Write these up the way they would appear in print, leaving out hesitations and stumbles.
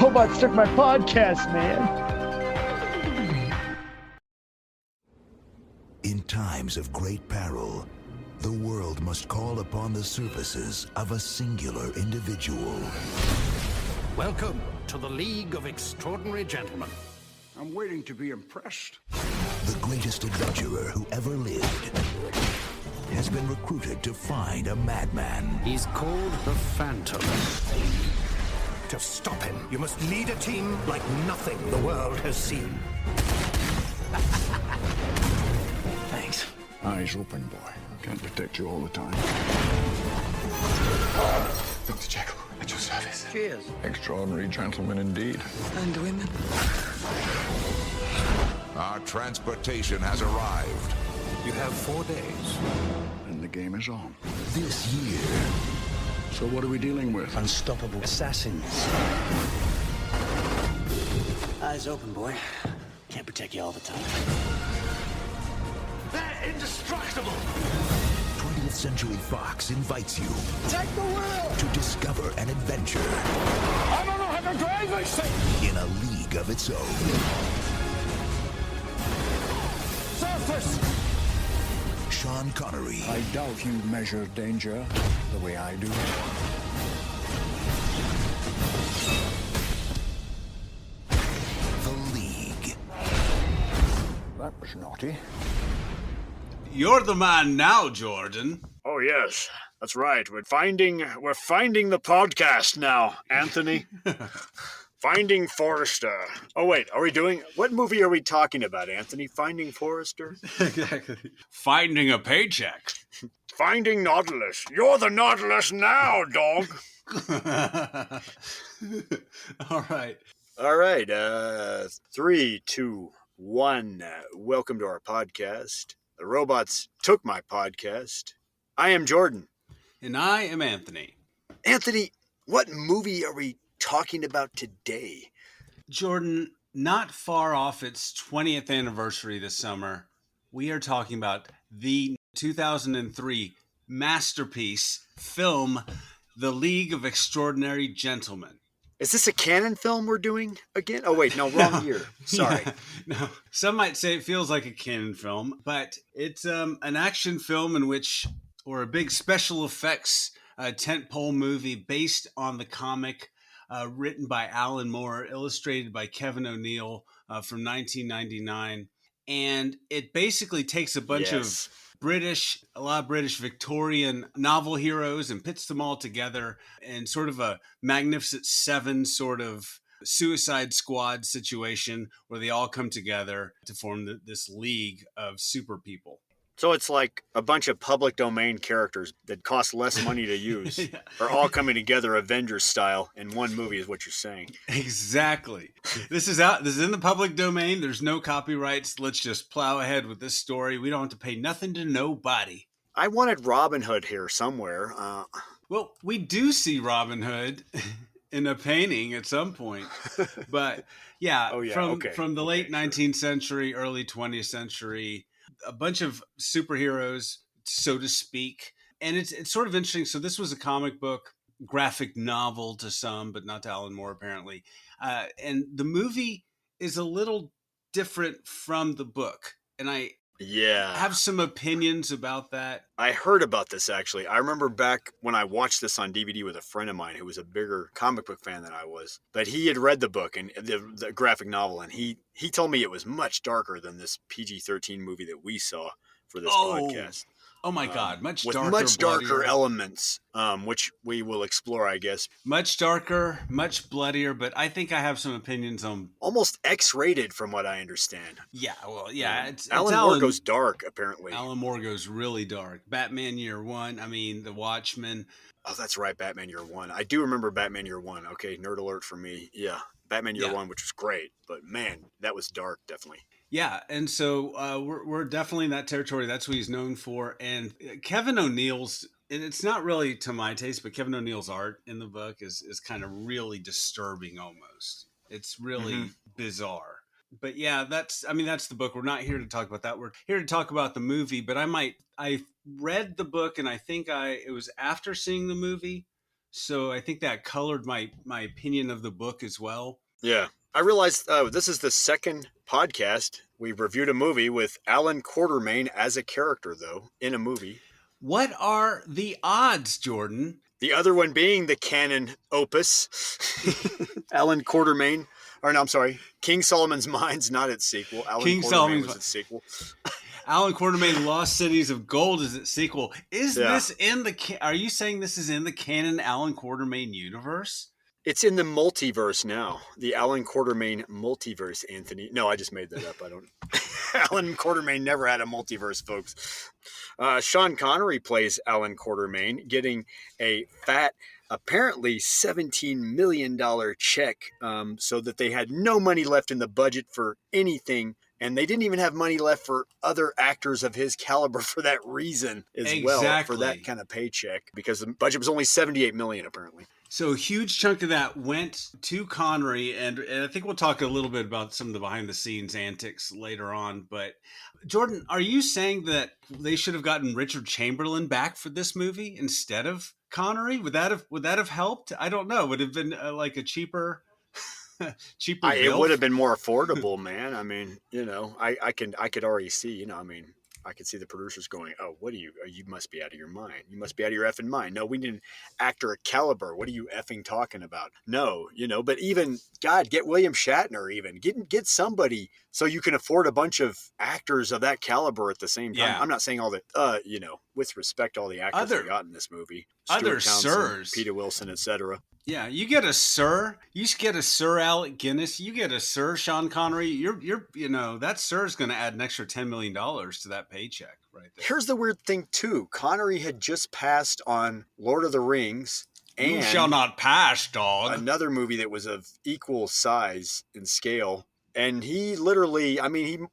robots took my podcast, man. In times of great peril, the world must call upon the services of a singular individual. Welcome to the League of Extraordinary Gentlemen. I'm waiting to be impressed. The greatest adventurer who ever lived has been recruited to find a madman. He's called the Phantom. To stop him, you must lead a team like nothing the world has seen. Thanks. Eyes open, boy. I can't protect you all the time. Dr. Jekyll, at your service. Cheers. Extraordinary gentleman indeed. And women. Our transportation has arrived. You have 4 days. And the game is on. This year, So what are we dealing with? Unstoppable assassins. Eyes open, boy. Can't protect you all the time. They're indestructible! 20th Century Fox invites you Take the wheel! to discover an adventure I don't know how to drive this thing! in a league of its own. Surface! Sean Connery, I doubt you measure danger the way I do. The League. That was naughty. You're the man now, Jordan. Oh yes, that's right. We're finding the podcast now, Anthony. Finding Forrester. Oh wait, are we doing what movie are we talking about, Anthony? Finding Forrester? Exactly. Finding a paycheck. Finding Nautilus. You're the Nautilus now, dog. All right. All right, 3, 2, 1. Welcome to our podcast. The robots took my podcast. I am Jordan. And I am Anthony. Anthony, what movie are we talking about today? Jordan, not far off its 20th anniversary this summer, we are talking about the 2003 masterpiece film, The League of Extraordinary Gentlemen. Is this a canon film we're doing again? Oh, wait, no, wrong year. Sorry. Yeah, no, some might say it feels like a canon film, but it's an action film or a big special effects tentpole movie based on the comic written by Alan Moore, illustrated by Kevin O'Neill from 1999. And it basically takes a bunch of a lot of British Victorian novel heroes and pits them all together in sort of a Magnificent Seven sort of Suicide Squad situation where they all come together to form this league of super people. So it's like a bunch of public domain characters that cost less money to use Yeah. are all coming together Avengers style in one movie is what you're saying. Exactly. This is in the public domain. There's no copyrights. Let's just plow ahead with this story. We don't have to pay nothing to nobody. I wanted Robin Hood here somewhere. Well, we do see Robin Hood in a painting at some point. But yeah, from the late 19th century, early 20th century, a bunch of superheroes, so to speak. And it's sort of interesting. So this was a comic book, graphic novel to some, but not to Alan Moore, apparently. And the movie is a little different from the book. And I have some opinions about that. I heard about this, actually. I remember back when I watched this on DVD with a friend of mine who was a bigger comic book fan than I was. But he had read the book and the graphic novel, and he told me it was much darker than this PG-13 movie that we saw for this podcast. Oh my God, much with darker, much darker bloodier elements, which we will explore, I guess. Much darker, much bloodier, but I think I have some opinions on... Almost X-rated from what I understand. Yeah, well, yeah. Alan Moore goes dark, apparently. Alan Moore goes really dark. Batman Year One, The Watchmen. Oh, that's right, Batman Year One. I do remember Batman Year One. Okay, nerd alert for me. Yeah, Batman Year One, which was great. But man, that was dark, definitely. Yeah, and so we're definitely in that territory. That's what he's known for. And Kevin O'Neill's, and it's not really to my taste, but Kevin O'Neill's art in the book is kind of really disturbing almost. It's really bizarre. But yeah, that's the book. We're not here to talk about that. We're here to talk about the movie. But I read the book, and I think it was after seeing the movie So I think that colored my opinion of the book as well. Yeah. I realized this is the second podcast we've reviewed a movie with Alan Quartermain as a character, though, in a movie. What are the odds, Jordan? The other one being the canon opus, Alan Quartermain. Or no, I'm sorry, King Solomon's Mines, not its sequel. Alan King Quartermain Solomon's was its sequel. Alan Quartermain Lost Cities of Gold is its sequel. Is Yeah. this in the are you saying this is in the canon Alan Quartermain universe? It's in the multiverse now. The Alan Quartermain multiverse, Anthony. No, I just made that up. I don't. Alan Quartermain never had a multiverse, folks. Sean Connery plays Alan Quartermain, getting a fat, apparently $17 million check, so that they had no money left in the budget for anything. And they didn't even have money left for other actors of his caliber for that reason as well, for that kind of paycheck, because the budget was only $78 million, apparently. So a huge chunk of that went to Connery, and I think we'll talk a little bit about some of the behind-the-scenes antics later on. But Jordan, are you saying that they should have gotten Richard Chamberlain back for this movie instead of Connery? Would that have helped? I don't know. Would it have been like a cheaper it would have been more affordable, man. I mean, I could already see, I could see the producers going, "Oh, you must be out of your mind. You must be out of your effing mind. No, we need an actor of caliber. What are you effing talking about? No, but even, God, get William Shatner even. Get somebody so you can afford a bunch of actors of that caliber at the same time." Yeah. I'm not saying all the, with respect, all the actors we got in this movie. Other Stuart Townsend, sirs. Peter Wilson, etc. Yeah, you get a Sir. You get a Sir Alec Guinness. You get a Sir Sean Connery. You're that Sir's going to add an extra $10 million to that paycheck right there. Here's the weird thing too. Connery had just passed on Lord of the Rings and You shall not pass, dog. another movie that was of equal size and scale. And he literally,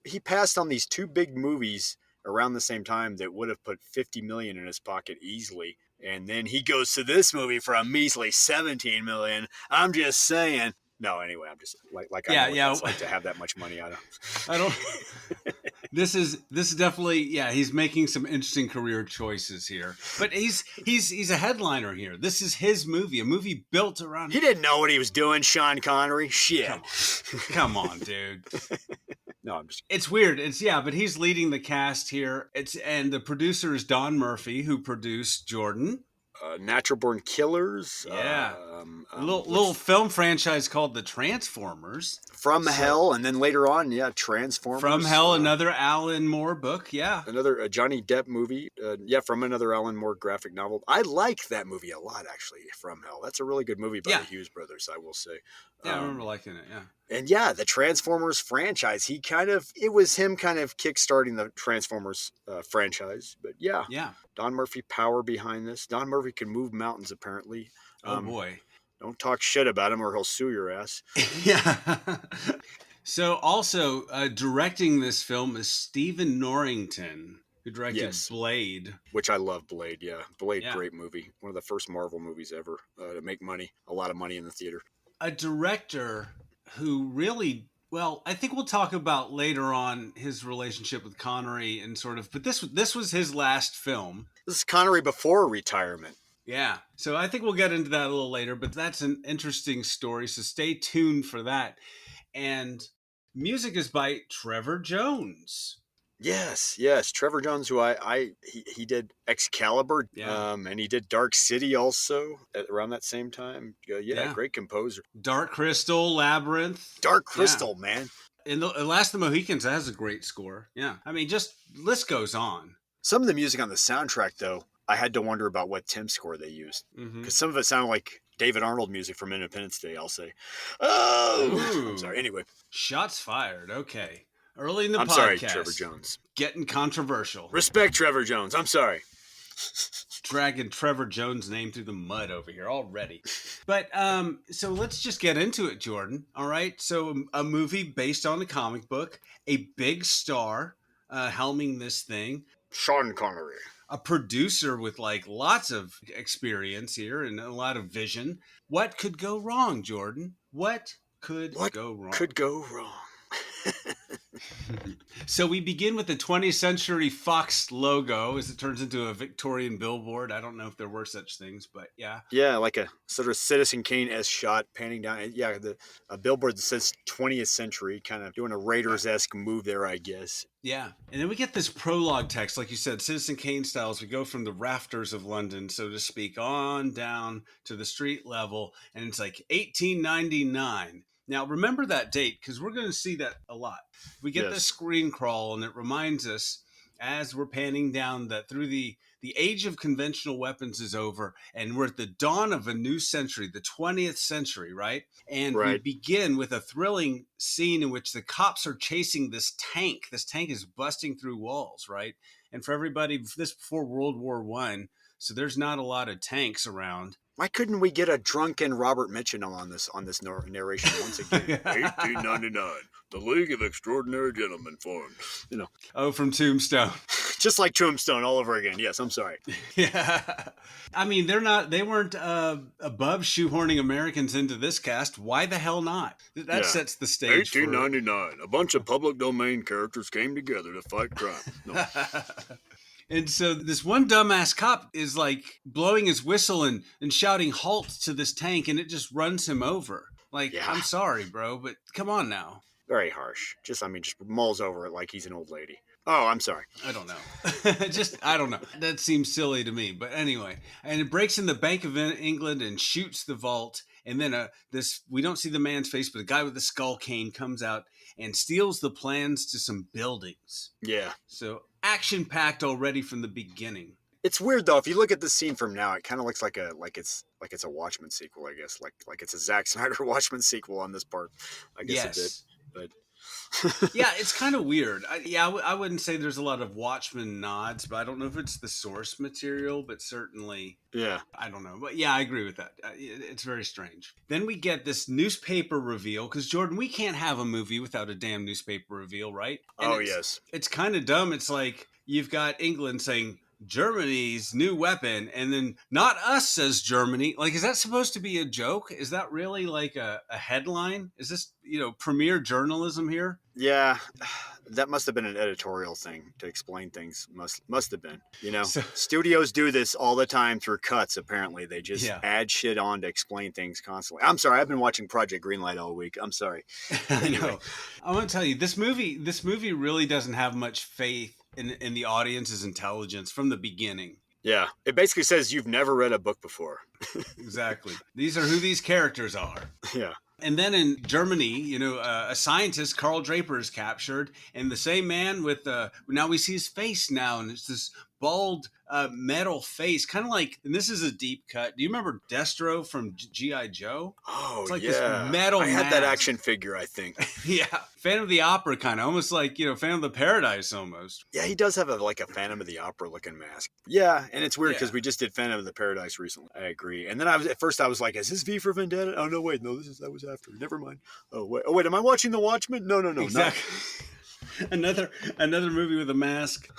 he passed on these two big movies around the same time that would have put $50 million in his pocket easily. And then he goes to this movie for a measly $17 million. I'm just saying. No, anyway, I'm just like I know what it's like to have that much money. I don't. This is definitely, he's making some interesting career choices here. But he's a headliner here. This is his movie, a movie built around. He didn't know what he was doing, Sean Connery. Shit. Come on, dude. No, I'm just. It's weird. But he's leading the cast here. And the producer is Don Murphy, who produced Jordan. Natural Born Killers. Yeah. A little film franchise called The Transformers. From Hell, and then later on, Transformers. From Hell, another Alan Moore book, Another Johnny Depp movie, from another Alan Moore graphic novel. I like that movie a lot, actually, From Hell. That's a really good movie by the Hughes brothers, I will say. Yeah, I remember liking it, And the Transformers franchise, it was him kind of kickstarting the Transformers franchise. But Don Murphy power behind this. Don Murphy can move mountains, apparently. Oh, boy. Don't talk shit about him or he'll sue your ass. Yeah. So also directing this film is Stephen Norrington, who directed Blade. Which I love Blade, Blade, great movie. One of the first Marvel movies ever to make money. A lot of money in the theater. A director who really, I think we'll talk about later on his relationship with Connery and but this was his last film. This is Connery before retirement. Yeah. So I think we'll get into that a little later, but that's an interesting story. So stay tuned for that. And music is by Trevor Jones. Yes. Trevor Jones, who he did Excalibur, and he did Dark City also around that same time. Great composer. Dark Crystal, Labyrinth. Dark Crystal, man. And the Last of the Mohicans has a great score. Yeah. Just list goes on. Some of the music on the soundtrack, though, I had to wonder about what Tim score they used. Because some of it sounded like David Arnold music from Independence Day, I'll say. Oh! I'm sorry. Anyway. Shots fired. Okay. Early in the podcast. I'm sorry, Trevor Jones. Getting controversial. Respect Trevor Jones. I'm sorry. Dragging Trevor Jones' name through the mud over here already. But so let's just get into it, Jordan. All right. So a movie based on a comic book, a big star helming this thing. Sean Connery. A producer with lots of experience here and a lot of vision. What could go wrong, Jordan? What could go wrong? So we begin with the 20th Century Fox logo as it turns into a Victorian billboard. I don't know if there were such things, but yeah. Yeah, like a sort of Citizen Kane-esque shot panning down. Yeah, a billboard that says 20th century, kind of doing a Raiders-esque move there, I guess. Yeah. And then we get this prologue text, like you said, Citizen Kane style, as we go from the rafters of London, so to speak, on down to the street level. And it's like 1899. Now, remember that date, because we're going to see that a lot. We get the screen crawl, and it reminds us, as we're panning down, that through the age of conventional weapons is over, and we're at the dawn of a new century, the 20th century, right? And we begin with a thrilling scene in which the cops are chasing this tank. This tank is busting through walls, right? And for everybody, this before World War I, so there's not a lot of tanks around. Why couldn't we get a drunken Robert Mitchum on this narration once again? 1899, the League of Extraordinary Gentlemen formed. You know. Oh, from Tombstone. Just like Tombstone all over again. Yes, I'm sorry. Yeah. I mean, they weren't above shoehorning Americans into this cast. Why the hell not? That sets the stage. 1899, a bunch of public domain characters came together to fight crime. No. And so this one dumbass cop is like blowing his whistle and shouting halt to this tank, and it just runs him over. Like, I'm sorry, bro, but come on now. Very harsh. Just mulls over it like he's an old lady. Oh, I'm sorry. I don't know. I don't know. That seems silly to me. But anyway, and it breaks in the Bank of England and shoots the vault. And then we don't see the man's face, but the guy with the skull cane comes out and steals the plans to some buildings. Yeah. So action-packed already from the beginning. It's weird though. If you look at the scene from now, it kind of looks like it's a Watchmen sequel, I guess. Like it's a Zack Snyder Watchmen sequel on this part. I guess it did. But yeah, it's kind of weird. I wouldn't say there's a lot of Watchmen nods, but I don't know if it's the source material, but certainly, I don't know. But yeah, I agree with that. It's very strange. Then we get this newspaper reveal, because Jordan, we can't have a movie without a damn newspaper reveal, right? And yes. It's kind of dumb. It's like you've got England saying Germany's new weapon, and then not us, says Germany. Like, is that supposed to be a joke? Is that really like a headline? Is this, premier journalism here? Yeah, that must have been an editorial thing to explain things. Must have been. Studios do this all the time through cuts. Apparently, they just add shit on to explain things constantly. I'm sorry, I've been watching Project Greenlight all week. I'm sorry. I know. I want to tell you, this movie really doesn't have much faith in the audience's intelligence from the beginning. Yeah, it basically says you've never read a book before. Exactly. These are who these characters are. Yeah. And then in Germany, a scientist, Carl Draper, is captured, and the same man with now we see his face now, and it's this bald metal face, kind of like, and this is a deep cut. Do you remember Destro from G.I. Joe? Oh, it's like yeah. This metal I had mask. that action figure, I think. Yeah. Phantom of the Opera kind of, almost like, Phantom of the Paradise almost. Yeah, he does have a Phantom of the Opera looking mask. Yeah, and it's weird because we just did Phantom of the Paradise recently. I agree. And then at first I was like, is this V for Vendetta? Oh, no, wait. No, that was after. Never mind. Oh, wait. Am I watching The Watchmen? No. Exactly. Another movie with a mask.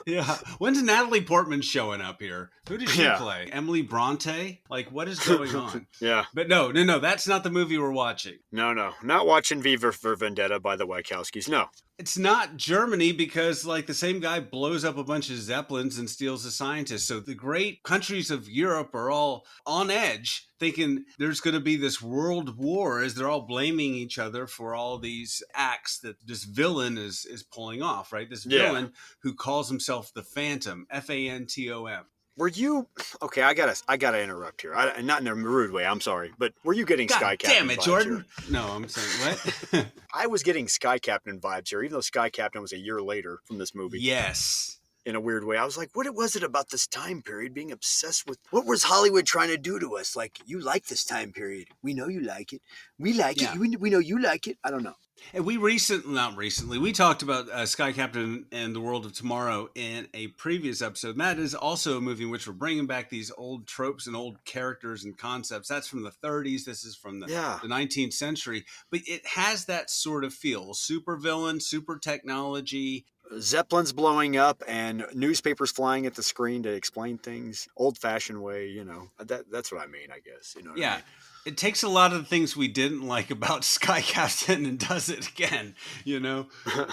Yeah. When's Natalie Portman showing up here? Who did she play? Emily Bronte? Like, what is going on? Yeah. But no. That's not the movie we're watching. No. Not watching V for Vendetta by the Wachowskis. No. It's not Germany because, like, the same guy blows up a bunch of Zeppelins and steals a scientist. So the great countries of Europe are all on edge, thinking there's going to be this world war as they're all blaming each other for all these acts that this villain is pulling off, right? This villain who calls himself the Phantom, Phantom. Were you okay? I gotta interrupt here. Not in a rude way. I'm sorry, but were you getting Sky Captain? Damn it, Jordan! Here? No, I'm saying what? I was getting Sky Captain vibes here, even though Sky Captain was a year later from this movie. Yes. In a weird way, I was like, what was it about this time period being obsessed with? What was Hollywood trying to do to us? Like, you like this time period. We know you like it. We like it. We know you like it. I don't know. And we we talked about Sky Captain and the World of Tomorrow in a previous episode. And that is also a movie in which we're bringing back these old tropes and old characters and concepts. That's from the 30s. This is from the 19th century. But it has that sort of feel. Super villain, super technology. Zeppelins blowing up and newspapers flying at the screen to explain things, old-fashioned way. That's what I mean. I guess what I Yeah. mean. It takes a lot of the things we didn't like about Sky Captain and does it again,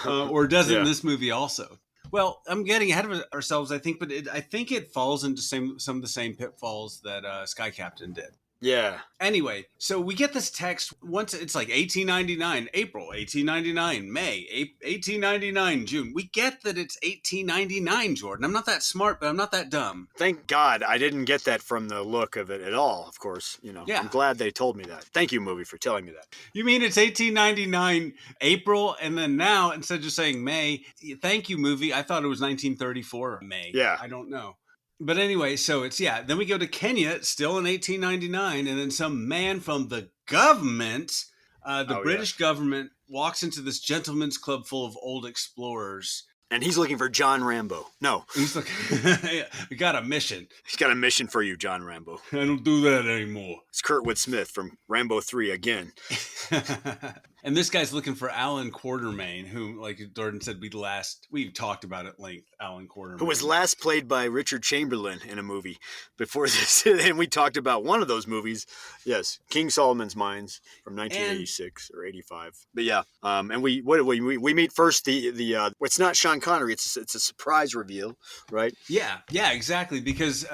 or does it in this movie also. Well, I'm getting ahead of ourselves, I think, but I think it falls into some of the same pitfalls that Sky Captain did. Yeah. Anyway, so we get this text once it's like 1899, April, 1899, May, 1899, June. We get that it's 1899, Jordan. I'm not that smart, but I'm not that dumb. Thank God I didn't get that from the look of it at all, of course. Yeah. I'm glad they told me that. Thank you, movie, for telling me that. You mean it's 1899, April, and then now, instead of just saying May, thank you, movie, I thought it was 1934, May. Yeah. I don't know. But anyway, so then we go to Kenya, still in 1899, and then some man from the government, British government, walks into this gentleman's club full of old explorers. And he's looking for John Rambo. No. He's like, we got a mission. He's got a mission for you, John Rambo. I don't do that anymore. It's Kurtwood Smith from Rambo 3 again. And this guy's looking for Alan Quartermain, who, like Jordan said, we've talked about at length, Alan Quartermain. Who was last played by Richard Chamberlain in a movie before this. And we talked about one of those movies. Yes, King Solomon's Mines from 1986 or 85. But yeah, and we meet first it's not Sean Connery, it's a surprise reveal, right? Yeah, exactly. Because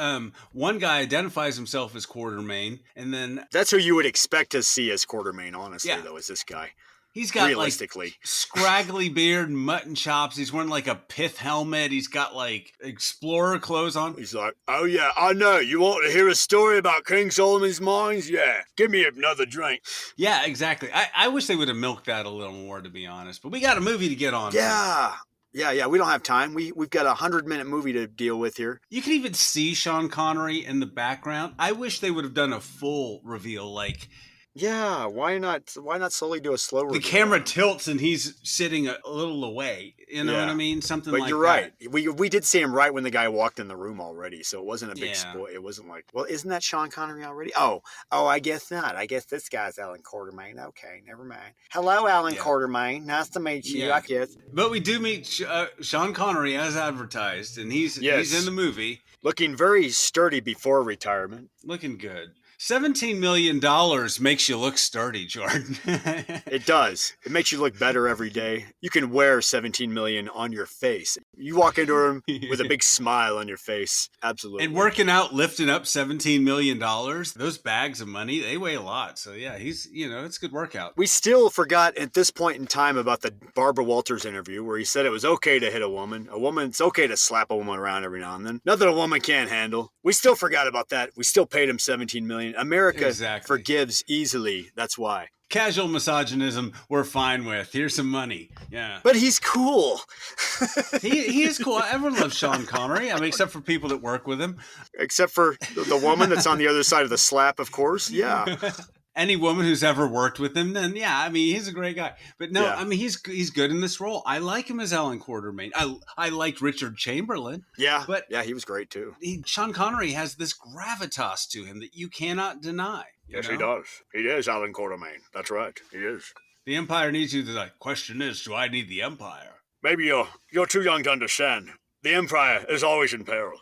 one guy identifies himself as Quartermain, and then that's who you would expect to see as Quartermain, honestly, though, is this guy. He's got realistically like scraggly beard, mutton chops. He's wearing like a pith helmet. He's got like explorer clothes on. He's like, oh yeah, I know. You want to hear a story about King Solomon's Mines? Yeah, give me another drink. Yeah, exactly. I wish they would have milked that a little more, to be honest. But we got a movie to get on. Yeah. Yeah, we don't have time. We've got a 100-minute movie to deal with here. You can even see Sean Connery in the background. I wish they would have done a full reveal, like... Yeah, why not slowly do a slow reveal? The camera tilts and he's sitting a little away. You know what I mean? Something like that. But you're right. We did see him right when the guy walked in the room already, so it wasn't a big spoil. It wasn't like, well, isn't that Sean Connery already? Oh, I guess not. I guess this guy's Alan Quartermain. Okay, never mind. Hello, Alan Quartermain. Nice to meet you. I guess. But we do meet Sean Connery as advertised, and he's in the movie. Looking very sturdy before retirement. Looking good. $17 million makes you look sturdy, Jordan. It does. It makes you look better every day. You can wear $17 million on your face. You walk into him with a big smile on your face. Absolutely. And working out, lifting up $17 million, those bags of money, they weigh a lot. So yeah, it's a good workout. We still forgot at this point in time about the Barbara Walters interview where he said it was okay to hit a woman. It's okay to slap a woman around every now and then. Nothing a woman can't handle. We still forgot about that. We still paid him $17 million. America forgives easily. That's why. Casual misogynism, we're fine with. Here's some money. Yeah. But he's cool. he is cool. Everyone loves Sean Connery. I mean, except for people that work with him. Except for the woman that's on the other side of the slap, of course. Yeah. Any woman who's ever worked with him, then yeah, I mean, he's a great guy. But no, I mean, he's good in this role. I like him as Alan Quartermain. I liked Richard Chamberlain. Yeah, but yeah, he was great too. Sean Connery has this gravitas to him that you cannot deny. Yes, he does. He is Alan Quartermain. That's right. He is. The Empire needs you. The question is, do I need the Empire? Maybe you're too young to understand. The Empire is always in peril.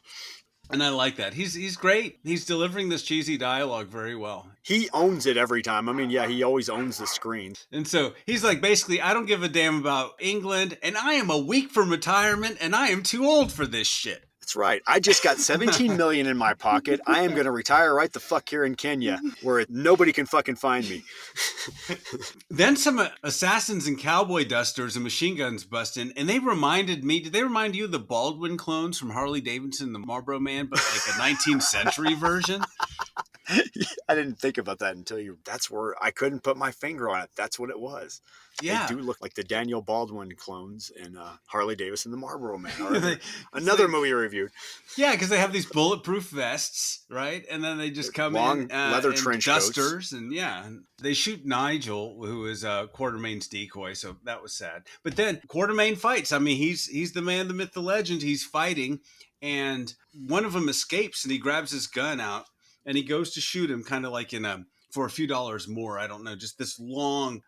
And I like that. He's great. He's delivering this cheesy dialogue very well. He owns it every time. I mean, yeah, he always owns the screen. And so he's like, basically, I don't give a damn about England, and I am a week from retirement, and I am too old for this shit. That's right. I just got $17 million in my pocket. I am going to retire right the fuck here in Kenya, where nobody can fucking find me. Then some assassins and cowboy dusters and machine guns bust in, and they reminded me, did they remind you of the Baldwin clones from Harley Davidson, the Marlboro Man, but like a 19th century version? I didn't think about that until that's where I couldn't put my finger on it. That's what it was. Yeah. They do look like the Daniel Baldwin clones in Harley Davidson, the Marlboro Man. Another movie reviewed. Yeah, because they have these bulletproof vests, right? And then they just come long in leather trench dusters, coats. And they shoot Nigel, who is Quartermain's decoy. So that was sad. But then Quartermain fights. I mean, he's the man, the myth, the legend. He's fighting, and one of them escapes, and he grabs his gun out, and he goes to shoot him, kind of like in a for a few dollars more. I don't know, just this long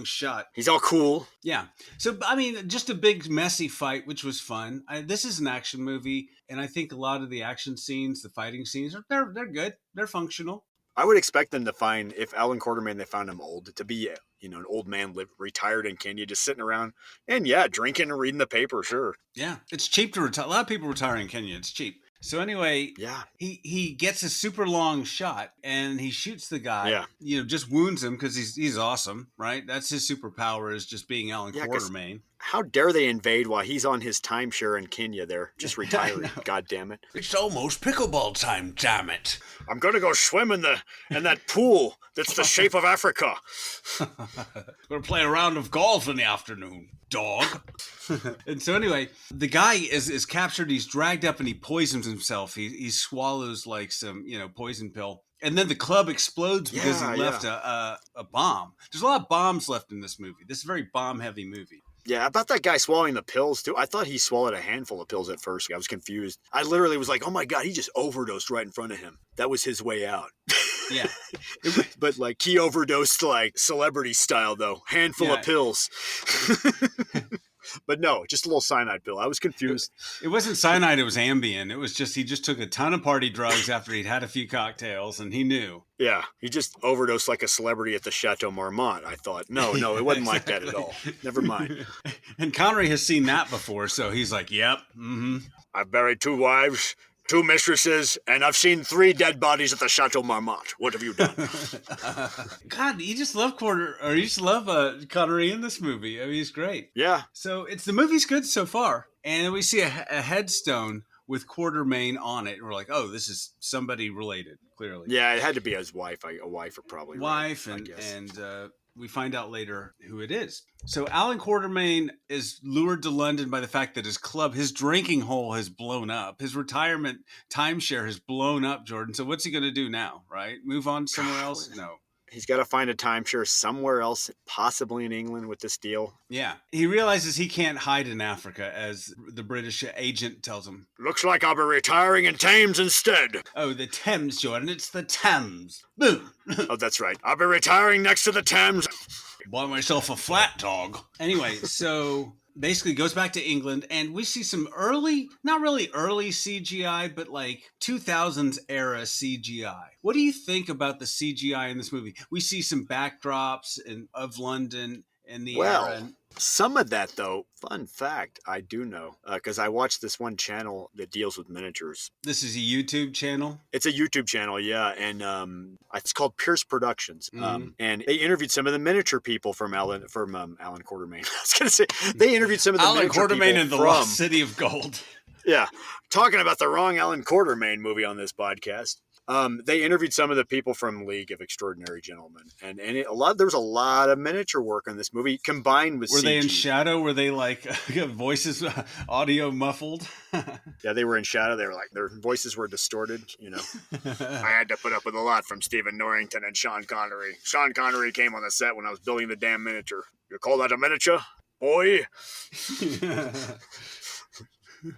shot. He's all cool. Yeah. So, I mean, just a big messy fight, which was fun. This is an action movie, and I think a lot of the action scenes, the fighting scenes, they're good. They're functional. I would expect them to find, if Alan Quartermain, they found him old, to be, an old man, retired in Kenya, just sitting around and drinking and reading the paper. Sure. Yeah. It's cheap to retire. A lot of people retire in Kenya. It's cheap. So anyway, he gets a super long shot and he shoots the guy, just wounds him because he's awesome, right? That's his superpower, is just being Alan Quartermain. How dare they invade while he's on his timeshare in Kenya there, just retiring. God damn it. It's almost pickleball time, damn it. I'm going to go swim in that pool that's the shape of Africa. We're going to play a round of golf in the afternoon, dog. And so anyway, the guy is captured. He's dragged up and he poisons himself. He swallows like some, poison pill. And then the club explodes because he left a bomb. There's a lot of bombs left in this movie. This is a very bomb-heavy movie. Yeah, about that guy swallowing the pills, too. I thought he swallowed a handful of pills at first. I was confused. I literally was like, oh, my God, he just overdosed right in front of him. That was his way out. Yeah. But, he overdosed, celebrity style, though. Handful of pills. But no, just a little cyanide pill. I was confused. It wasn't cyanide, it was Ambien. It was just, he just took a ton of party drugs after he'd had a few cocktails, and he knew. Yeah, he just overdosed like a celebrity at the Chateau Marmont, I thought. No, it wasn't like that at all. Never mind. And Connery has seen that before, so he's like, yep, I've buried 2 wives, 2 mistresses, and I've seen 3 dead bodies at the Chateau Marmont. What have you done? God, you just love Connery in this movie. I mean, he's great. Yeah. So the movie's good so far. And we see a headstone with Quartermain on it. And we're like, oh, this is somebody related, clearly. Yeah, it had to be his wife. A wife, or probably. Wife, right, and we find out later who it is. So Alan Quartermain is lured to London by the fact that his drinking hole has blown up. His retirement timeshare has blown up, Jordan. So what's he going to do now, right? Move on somewhere else? No. He's got to find a timeshare somewhere else, possibly in England with this deal. Yeah. He realizes he can't hide in Africa, as the British agent tells him. Looks like I'll be retiring in Thames instead. Oh, the Thames, Jordan. It's the Thames. Boom. Oh, that's right. I'll be retiring next to the Thames. Bought myself a flat dog. Anyway, so basically goes back to England, and we see some not really early CGI, but 2000s era CGI. What do you think about the CGI in this movie? We see some backdrops of London in the era. Some of that, though, fun fact, I do know, because I watched this one channel that deals with miniatures. This is a YouTube channel? It's a YouTube channel, yeah, and it's called Pierce Productions. And they interviewed some of the miniature people from Alan Quartermain. I was going to say, they interviewed some of the Alan miniature Quartermain people in the Lost City of Gold. Yeah, talking about the wrong Alan Quartermain movie on this podcast. They interviewed some of the people from League of Extraordinary Gentlemen, and there was a lot of miniature work on this movie combined with CG. Were they in shadow? Were they voices, audio muffled? Yeah, they were in shadow. They were their voices were distorted. I had to put up with a lot from Stephen Norrington and Sean Connery. Sean Connery came on the set when I was building the damn miniature. You call that a miniature, boy?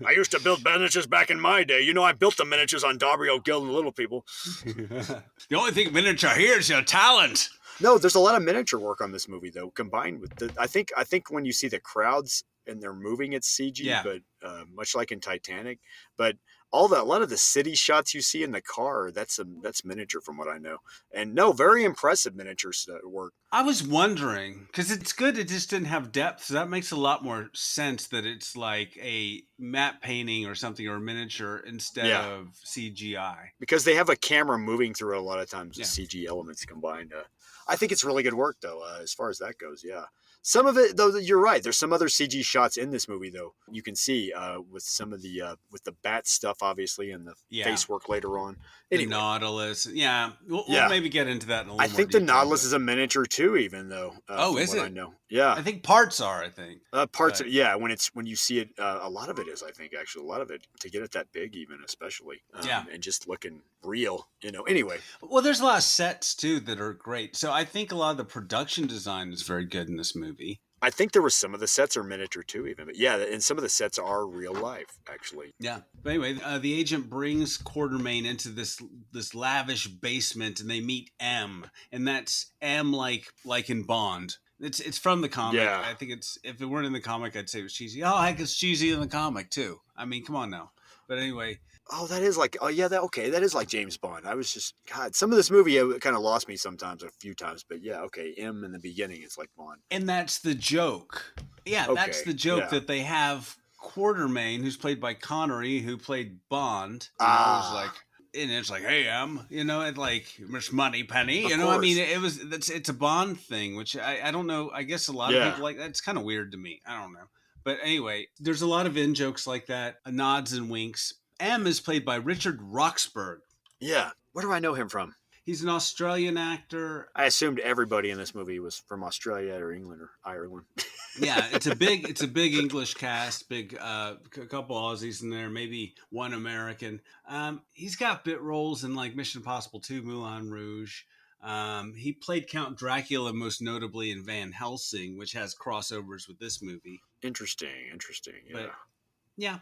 I used to build miniatures back in my day. I built the miniatures on Darby O'Gill and the Little People. The only thing miniature here is your talent. No, there's a lot of miniature work on this movie, though, combined with I think when you see the crowds and they're moving, it's CG, but much like in Titanic. But a lot of the city shots you see in the car, that's miniature from what I know. And no, very impressive miniature work. I was wondering, because it's good, it just didn't have depth. So that makes a lot more sense that it's like a matte painting or something, or a miniature instead of CGI. Because they have a camera moving through it a lot of times, the CG elements combined. I think it's really good work, though, as far as that goes, yeah. Some of it, though, you're right. There's some other CG shots in this movie, though. You can see with some of the with the bat stuff, obviously, and the face work later on. Anyway. The Nautilus, we'll maybe get into that in a little more I think the Nautilus is a miniature too, even though. Is it? I know. Yeah, I think parts are. I think parts. When you see it, a lot of it is. I think actually a lot of it to get it that big, even especially. And just looking real. Anyway. Well, there's a lot of sets too that are great. So I think a lot of the production design is very good in this movie. I think there were some of the sets are miniature too, even. But yeah, and some of the sets are real life, actually. Yeah. But anyway, the agent brings Quartermain into this lavish basement, and they meet M, and that's M like in Bond. It's from the comic. Yeah. I think it's, if it weren't in the comic, I'd say it was cheesy. Oh, heck, it's cheesy in the comic too. I mean, come on now. But anyway. Oh, that is like, that is like James Bond. I was just, God, some of this movie kind of lost me sometimes, a few times, but yeah, okay, M in the beginning, it's like Bond. And that's the joke. Yeah, Okay, that's the joke, yeah. that they have Quartermain, who's played by Connery, who played Bond. You know, it was like, and it's like, hey, M, you know, and like, Miss Money Penny, you Of know, course. I mean, it's a Bond thing, which I don't know. I guess a lot of people like that. It's kind of weird to me. I don't know. But anyway, there's a lot of in jokes like that, nods and winks. M is played by Richard Roxburgh. Yeah. Where do I know him from? He's an Australian actor. I assumed everybody in this movie was from Australia or England or Ireland. Yeah, it's a big English cast, big couple Aussies in there, maybe one American. He's got bit roles in like Mission Impossible 2, Moulin Rouge. He played Count Dracula most notably in Van Helsing, which has crossovers with this movie. Interesting. Yeah. But yeah.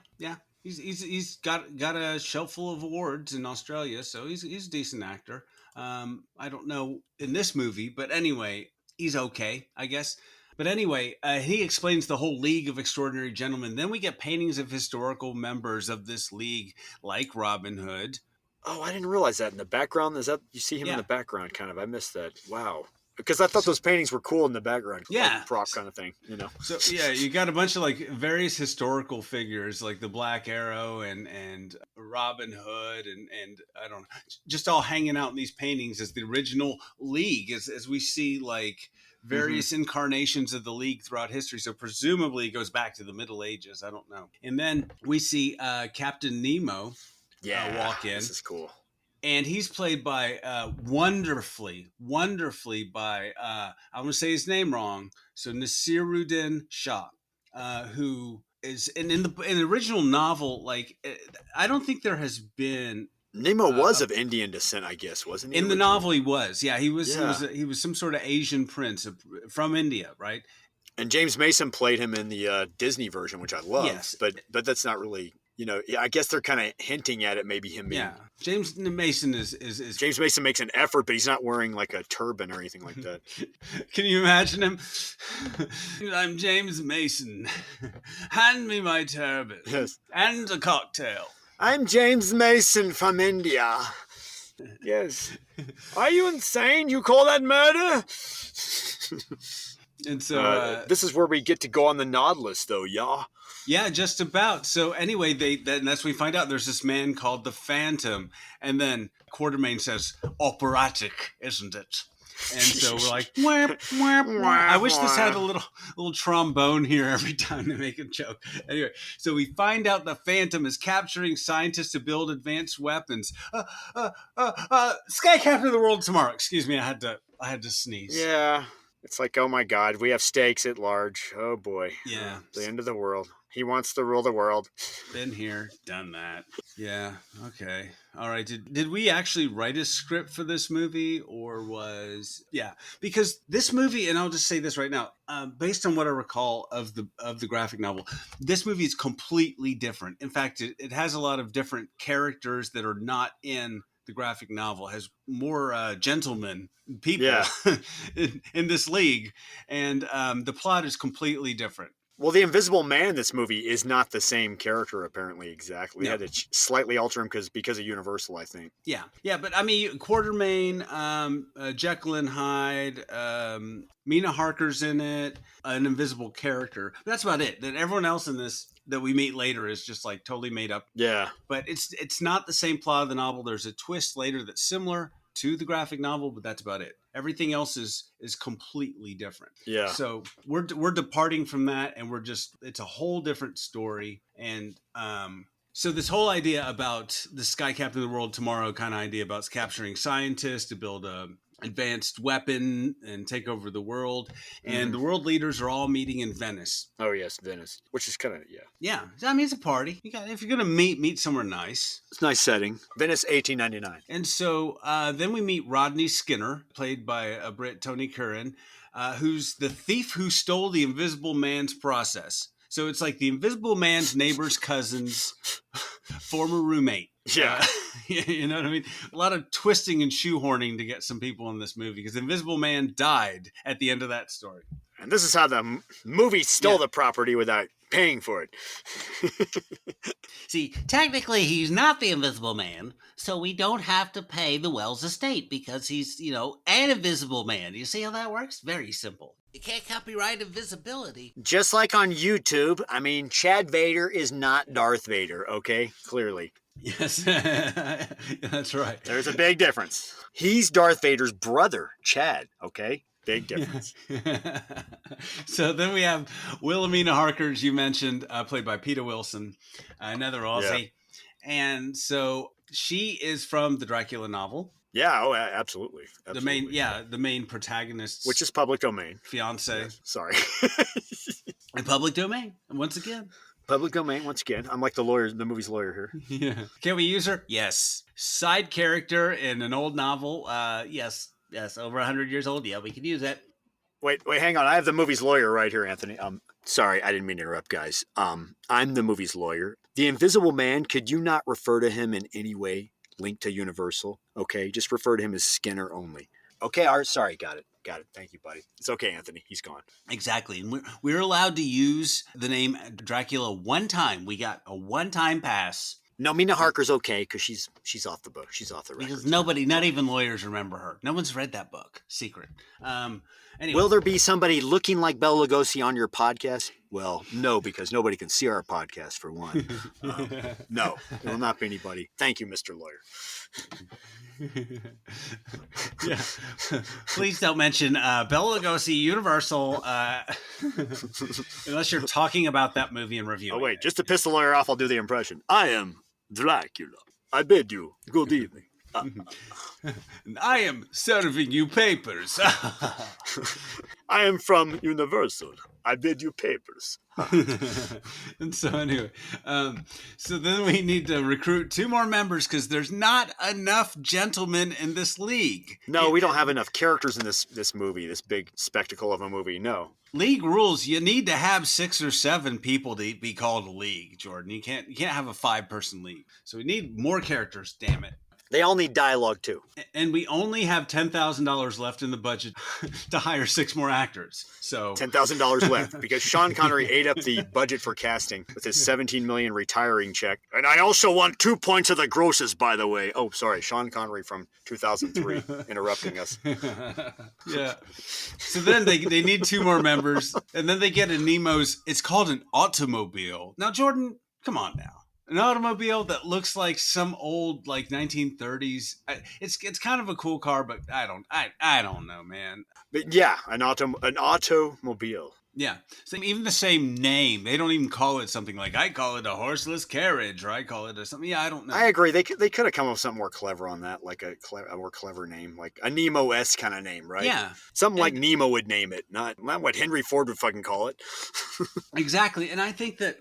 He's got a shelf full of awards in Australia, so he's a decent actor. I don't know in this movie, but anyway, he's okay, I guess. But anyway, he explains the whole League of Extraordinary Gentlemen. Then we get paintings of historical members of this league, like Robin Hood. Oh, I didn't realize that in the background. Is that, you see him in the background, kind of? I missed that. Wow. Because I thought those paintings were cool in the background. Yeah. Like prop kind of thing, you know? So, yeah, you got a bunch of like various historical figures like the Black Arrow and Robin Hood and I don't know, just all hanging out in these paintings as the original League, as we see like various incarnations of the League throughout history. So presumably it goes back to the Middle Ages. I don't know. And then we see Captain Nemo walk in. This is cool. And he's played by wonderfully by I'm going to say his name wrong. So Nasiruddin Shah, who is in the original novel. Like, I don't think there has been. Nemo was of Indian descent, I guess, wasn't he? In the novel, he was. Yeah, he was. Yeah. He was some sort of Asian prince from India, right? And James Mason played him in the Disney version, which I love. Yes. But that's not really. You know, I guess they're kind of hinting at it, maybe him being... Yeah, James Mason is... James Mason makes an effort, but he's not wearing like a turban or anything like that. Can you imagine him? I'm James Mason. Hand me my turban. Yes. And a cocktail. I'm James Mason from India. Yes. Are you insane? You call that murder? And so... this is where we get to go on the nod list, though, yeah? Yeah, just about. So anyway, that's when we find out there's this man called the Phantom. And then Quartermain says, operatic, isn't it? And so we're like, wah, wah, wah. I wish this had a little trombone here every time they make a joke. Anyway, so we find out the Phantom is capturing scientists to build advanced weapons. Sky Captain of the World tomorrow. Excuse me, I had to sneeze. Yeah. It's like, oh my God, we have stakes at large. Oh boy. Yeah. The end of the world. He wants to rule the world. Been here, done that. Yeah. Okay. All right. Did we actually write a script for this movie, or was because this movie, and I'll just say this right now, based on what I recall of the graphic novel, this movie is completely different. In fact, it has a lot of different characters that are not in the graphic novel. It has more gentlemen people in this league, and the plot is completely different. Well, the Invisible Man in this movie is not the same character, apparently, exactly. We had to slightly alter him because of Universal, I think. Yeah, but I mean, Quartermain, Jekyll and Hyde, Mina Harker's in it, an invisible character. But that's about it. That everyone else in this that we meet later is just like totally made up. Yeah. But it's not the same plot of the novel. There's a twist later that's similar to the graphic novel, but that's about it. Everything else is completely different. Yeah. So we're departing from that, and it's a whole different story. And so this whole idea about the Sky Captain of the World tomorrow kind of idea about capturing scientists to build advanced weapon and take over the world. And the world leaders are all meeting in Venice. Oh yes, Venice, which is kind of Yeah, I mean, it's a party. If you're gonna meet somewhere nice. it's a nice setting. Venice, 1899. And so then we meet Rodney Skinner, played by a Brit, Tony Curran, who's the thief who stole the Invisible Man's process. So it's like the Invisible Man's neighbor's cousin's former roommate. Yeah. You know what I mean? A lot of twisting and shoehorning to get some people in this movie because Invisible Man died at the end of that story. And this is how the movie stole the property without paying for it. See, technically he's not the Invisible Man, so we don't have to pay the Wells estate because he's, an Invisible Man. You see how that works? Very simple. You can't copyright invisibility. Just like on YouTube, I mean, Chad Vader is not Darth Vader, okay? Clearly. Yes, that's right. There's a big difference. He's Darth Vader's brother, Chad, okay? Big difference. So then we have Wilhelmina Harker, as you mentioned, played by Peter Wilson, another Aussie. Yeah. And so she is from the Dracula novel. Yeah, absolutely. The main protagonist, which is public domain. Fiance. Yeah, sorry. And public domain, once again. Public domain, once again. I'm like the movie's lawyer here. Yeah. Can we use her? Yes. Side character in an old novel. Yes, over 100 years old. Yeah, we can use it. Wait, hang on. I have the movie's lawyer right here, Anthony. Sorry, I didn't mean to interrupt, guys. I'm the movie's lawyer. The Invisible Man, could you not refer to him in any way linked to Universal? Okay, just refer to him as Skinner only. Okay, Art, sorry, got it. Thank you, buddy. It's okay, Anthony. He's gone. Exactly. And we're allowed to use the name Dracula one time. We got a one-time pass. No, Mina Harker's okay because she's off the book. She's off the record. Because nobody, not even lawyers, remember her. No one's read that book. Secret. Anyway. Will there be somebody looking like Bela Lugosi on your podcast? Well, no, because nobody can see our podcast for one. No, there will not be anybody. Thank you, Mr. Lawyer. Yeah. Please don't mention Bela Lugosi, Universal, unless you're talking about that movie and reviewing. Oh, wait, just to piss the lawyer off, I'll do the impression. I am Dracula. I bid you good evening. I am serving you papers. I am from Universal. I bid you papers. And so anyway, so then we need to recruit 2 more members because there's not enough gentlemen in this league. No, we don't have enough characters in this movie, this big spectacle of a movie. No. League rules, you need to have 6 or 7 people to be called a league, Jordan. You can't have a 5-person league. So we need more characters, damn it. They all need dialogue, too. And we only have $10,000 left in the budget to hire 6 more actors. So $10,000 left because Sean Connery ate up the budget for casting with his $17 million retiring check. And I also want 2 points of the grosses, by the way. Oh, sorry. Sean Connery from 2003 interrupting us. Yeah. So then they need 2 more members. And then they get a Nemo's. It's called an automobile. Now, Jordan, come on now. An automobile that looks like some old 1930s. It's kind of a cool car, but I don't know, man. But yeah, an automobile. Yeah. So even the same name, they don't even call it something like I call it a horseless carriage, or I call it something. Yeah, I don't know. I agree. They could have come up with something more clever on that, like a more clever name, like a Nemo-esque kind of name, right? Yeah. Something like Nemo would name it, not what Henry Ford would fucking call it. Exactly. And I think that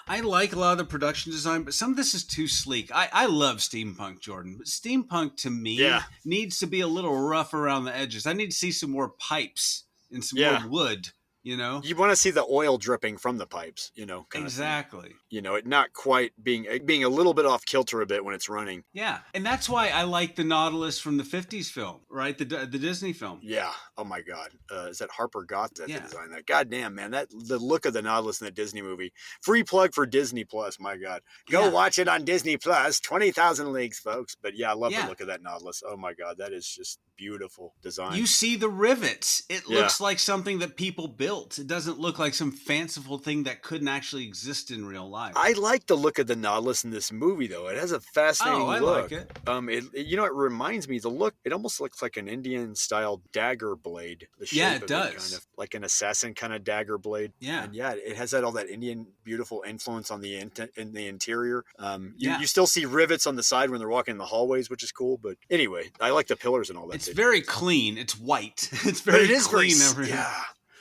I like a lot of the production design, but some of this is too sleek. I love steampunk, Jordan, but steampunk to me needs to be a little rough around the edges. I need to see some more pipes and some more wood. You want to see the oil dripping from the pipes, exactly. It not quite being a little bit off kilter a bit when it's running. Yeah. And that's why I like the Nautilus from the 50s film, right? The Disney film. Yeah. Oh my God. Is that Harper Goth that designed that? God damn, man. The look of the Nautilus in the Disney movie. Free plug for Disney Plus. My God. Go watch it on Disney Plus. 20,000 leagues, folks. But yeah, I love the look of that Nautilus. Oh my God. That is just beautiful design. You see the rivets. It looks like something that people built. It doesn't look like some fanciful thing that couldn't actually exist in real life. alive. I like the look of the Nautilus in this movie, though. It has a fascinating I look. like it. It reminds me, the look, it almost looks like an Indian-style dagger blade. The shape Yeah, of it does. kind of like an assassin kind of dagger blade. Yeah. And yeah, it has all that Indian beautiful influence on in the interior. Yeah. You still see rivets on the side when they're walking in the hallways, which is cool. But anyway, I like the pillars and all that. It's very clean. It's white. It's But very it is clean. yeah.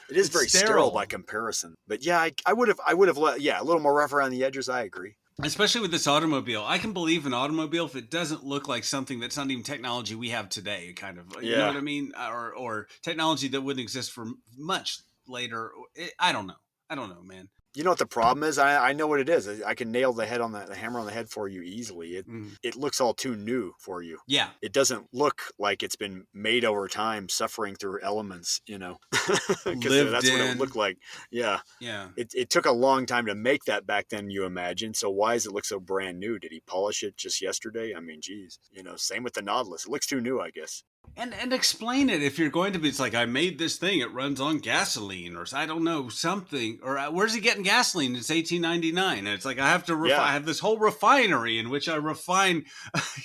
It is It's very sterile by comparison. But yeah, I would have let, a little more rough around the edges. I agree. Especially with this automobile. I can believe an automobile if it doesn't look like something that's not even technology we have today, kind of. You know what I mean? Or technology that wouldn't exist for much later. I don't know, man. You know what the problem is? I know what it is. I can nail the hammer on the head for you easily. It looks all too new for you. Yeah. It doesn't look like it's been made over time, suffering through elements, Because that's what it looked like. Yeah. Yeah. It took a long time to make that back then, you imagine. So why does it look so brand new? Did he polish it just yesterday? I mean, geez. Same with the Nautilus. It looks too new, I guess. And explain it if you're going to be. It's like, I made this thing. It runs on gasoline, or I don't know, something. Or where's he getting gasoline? It's 1899. And it's like, I have to I have this whole refinery in which I refine,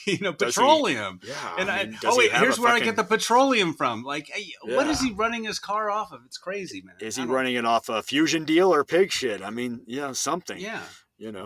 petroleum. And here's where I get the petroleum from. Like, what is he running his car off of? It's crazy, man. Is he running it off a fusion deal or pig shit? I mean, something. Yeah.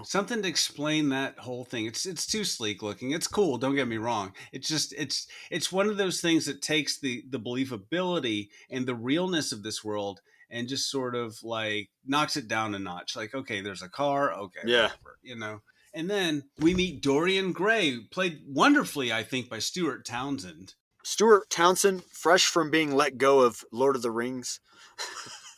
Something to explain that whole thing. It's too sleek looking. It's cool. Don't get me wrong. It's just, it's one of those things that takes the believability and the realness of this world and just sort of like knocks it down a notch. Like, okay, there's a car. Okay. Yeah. Whatever, And then we meet Dorian Gray, played wonderfully, I think, by Stuart Townsend. Stuart Townsend, fresh from being let go of Lord of the Rings.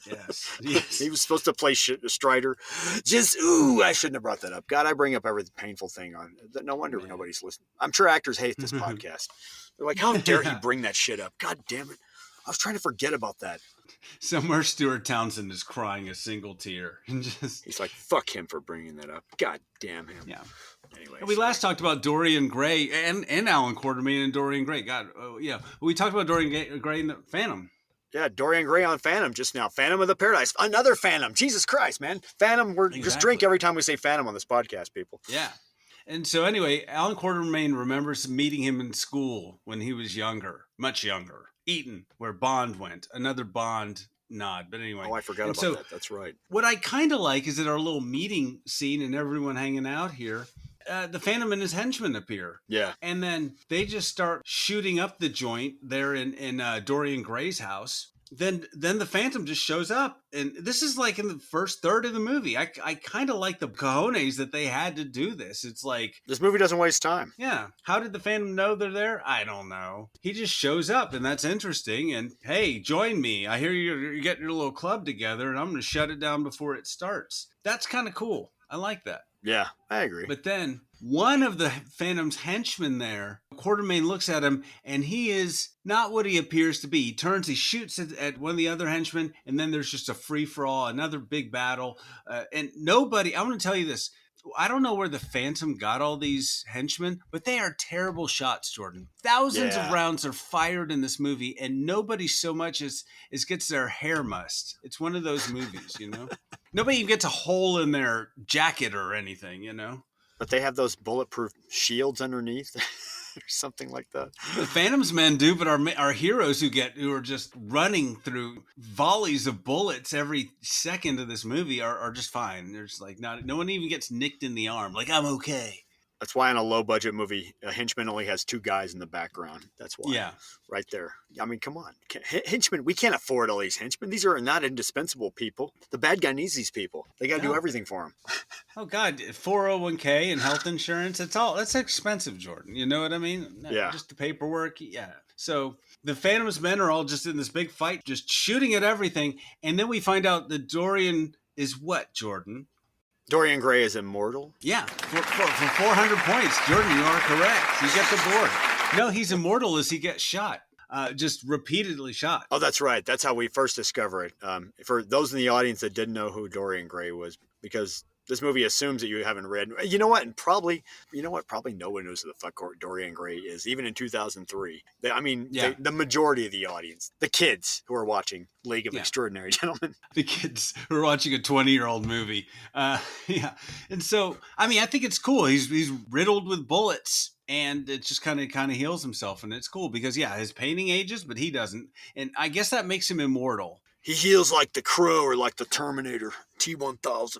Yes. He was supposed to play Strider. I shouldn't have brought that up. God, I bring up every painful thing on. No wonder nobody's listening. I'm sure actors hate this podcast. They're like, how dare he bring that shit up? God damn it. I was trying to forget about that. Somewhere Stuart Townsend is crying a single tear. He's like, fuck him for bringing that up. God damn him. Yeah. Anyway, we last talked about Dorian Gray and Alan Quartermain and Dorian Gray. God, we talked about Dorian Gray in the Phantom. Yeah, Dorian Gray on Phantom just now. Phantom of the Paradise. Another Phantom. Jesus Christ, man. Phantom, just drink every time we say Phantom on this podcast, people. Yeah. And so anyway, Alan Quartermain remembers meeting him in school when he was younger, much younger. Eton, where Bond went. Another Bond nod. But anyway. Oh, I forgot about that. That's right. What I kind of like is at our little meeting scene and everyone hanging out here, the Phantom and his henchmen appear. Yeah. And then they just start shooting up the joint there in Dorian Gray's house. Then the Phantom just shows up. And this is like in the first third of the movie. I kind of like the cojones that they had to do this. It's like, this movie doesn't waste time. Yeah. How did the Phantom know they're there? I don't know. He just shows up, and that's interesting. And hey, join me. I hear you're getting your little club together, and I'm going to shut it down before it starts. That's kind of cool. I like that. Yeah, I agree. But then one of the Phantom's henchmen there, Quartermain looks at him, and he is not what he appears to be. He turns, he shoots at one of the other henchmen, and then there's just a free-for-all, another big battle. And nobody, I'm going to tell you this, I don't know where the Phantom got all these henchmen, but they are terrible shots, Jordan. Thousands of rounds are fired in this movie, and nobody so much as gets their hair mussed. It's one of those movies, Nobody even gets a hole in their jacket or anything, But they have those bulletproof shields underneath or something like that. The Phantom's men do, but our heroes who are just running through volleys of bullets every second of this movie are just fine. There's like no one even gets nicked in the arm. Like, I'm okay. That's why in a low budget movie, a henchman only has two guys in the background. That's why. Yeah. Right there. I mean, come on. Henchmen, we can't afford all these henchmen. These are not indispensable people. The bad guy needs these people. They got to do everything for him. Oh, God. 401k and health insurance. That's expensive, Jordan. You know what I mean? Yeah. Just the paperwork. Yeah. So the Phantom's men are all just in this big fight, just shooting at everything. And then we find out that Dorian is what, Jordan? Dorian Gray is immortal? Yeah, for 400 points. Jordan, you are correct. You get the board. No, he's immortal as he gets shot, just repeatedly shot. Oh, that's right. That's how we first discover it. For those in the audience that didn't know who Dorian Gray was, because This movie assumes that you haven't read. You know what? And probably no one knows who the fuck Dorian Gray is, even in 2003. The majority of the audience, the kids who are watching League of Extraordinary Gentlemen. The kids who are watching a 20-year-old movie. Yeah. And so, I think it's cool. He's riddled with bullets. And it just kind of heals himself. And it's cool because, his painting ages, but he doesn't. And I guess that makes him immortal. He heals like the Crow or like the Terminator T-1000.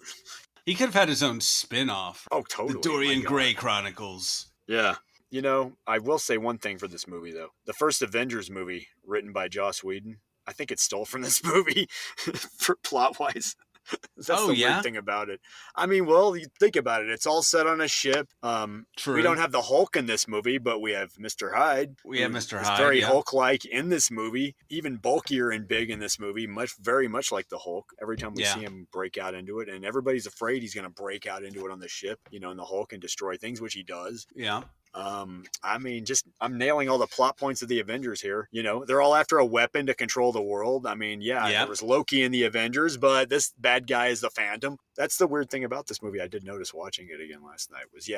He could have had his own spin-off. Oh, totally. The Dorian Gray Chronicles. Yeah. You know, I will say one thing for this movie, though. The first Avengers movie, written by Joss Whedon, I think it stole from this movie for plot-wise. That's the weird thing about it. You think about it. It's all set on a ship. True. We don't have the Hulk in this movie, but we have Mr. Hyde. We have Mr. Hyde. Very Hulk-like in this movie. Even bulkier and big in this movie. Very much like the Hulk. Every time we see him break out into it. And everybody's afraid he's going to break out into it on the ship, in the Hulk and destroy things, which he does. Yeah. I'm nailing all the plot points of the Avengers here. They're all after a weapon to control the world. There was Loki in the Avengers, but this bad guy is the Phantom. That's the weird thing about this movie. I did notice watching it again last night was,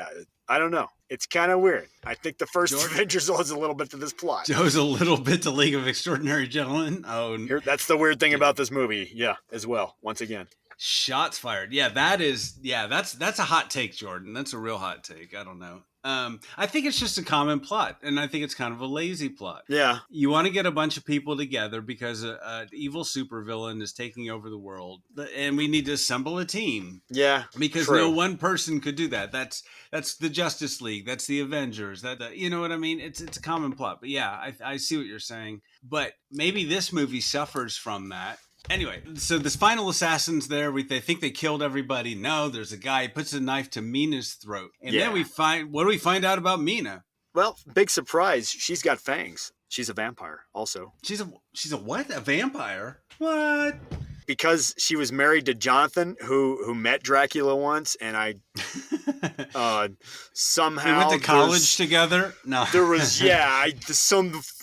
I don't know. It's kind of weird. I think the first Avengers owes a little bit to this plot. Owes a little bit to League of Extraordinary Gentlemen. Oh, that's the weird thing about this movie. Yeah, as well. Once again. Shots fired. Yeah, that's a hot take, Jordan. That's a real hot take. I don't know. I think it's just a common plot, and I think it's kind of a lazy plot. Yeah. You want to get a bunch of people together because an evil supervillain is taking over the world, and we need to assemble a team. Yeah. Because true. no one person could do that. That's the Justice League. That's the Avengers. You know what I mean? It's a common plot. But yeah, I see what you're saying. But maybe this movie suffers from that. Anyway, so this final assassin's there. They think they killed everybody. No, there's a guy who puts a knife to Mina's throat. And then what do we find out about Mina? Well, big surprise. She's got fangs. She's a vampire also. She's a what? A vampire? What? Because she was married to Jonathan, who met Dracula once, and somehow they went to college together. No, there was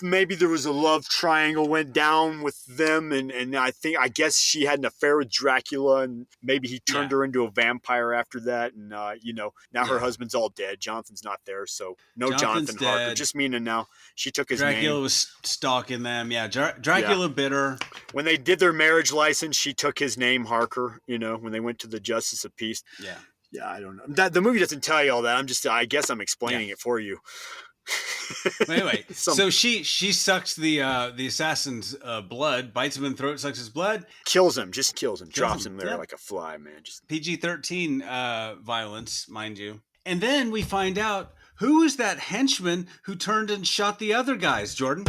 maybe there was a love triangle went down with them, and I guess she had an affair with Dracula, and maybe he turned her into a vampire after that, and now her husband's all dead. Jonathan's not there, so Jonathan Harker, just Mina now. She took his name. Dracula was stalking them. Yeah, Dracula bit her. When they did their marriage license, she took his name, Harker, when they went to the Justice of Peace. Yeah. Yeah, I don't know. The movie doesn't tell you all that. I guess I'm explaining it for you. Anyway, so she sucks the assassin's blood, bites him in the throat, sucks his blood. Just kills him, drops him there like a fly, man. Just PG-13 violence, mind you. And then we find out who is that henchman who turned and shot the other guys, Jordan?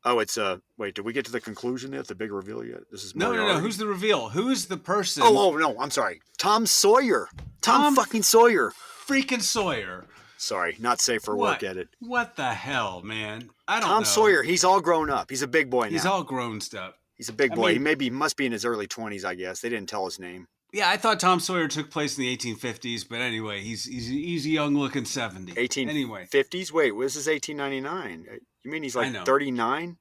Oh, it's wait, did we get to the conclusion yet? The big reveal yet? This is no. Who's the reveal? Who is the person? Oh no, I'm sorry. Tom Sawyer. Tom fucking Sawyer. Freaking Sawyer. Sorry, not safe for work edit. What the hell, man? I don't know. Tom Sawyer, he's all grown up. He's a big boy now. He's all grown up. He's a big boy. He must be in his early 20s, I guess. They didn't tell his name. Yeah, I thought Tom Sawyer took place in the 1850s, but anyway, he's a young looking 70. 1850s? Wait, this is 1899. You mean he's like 39?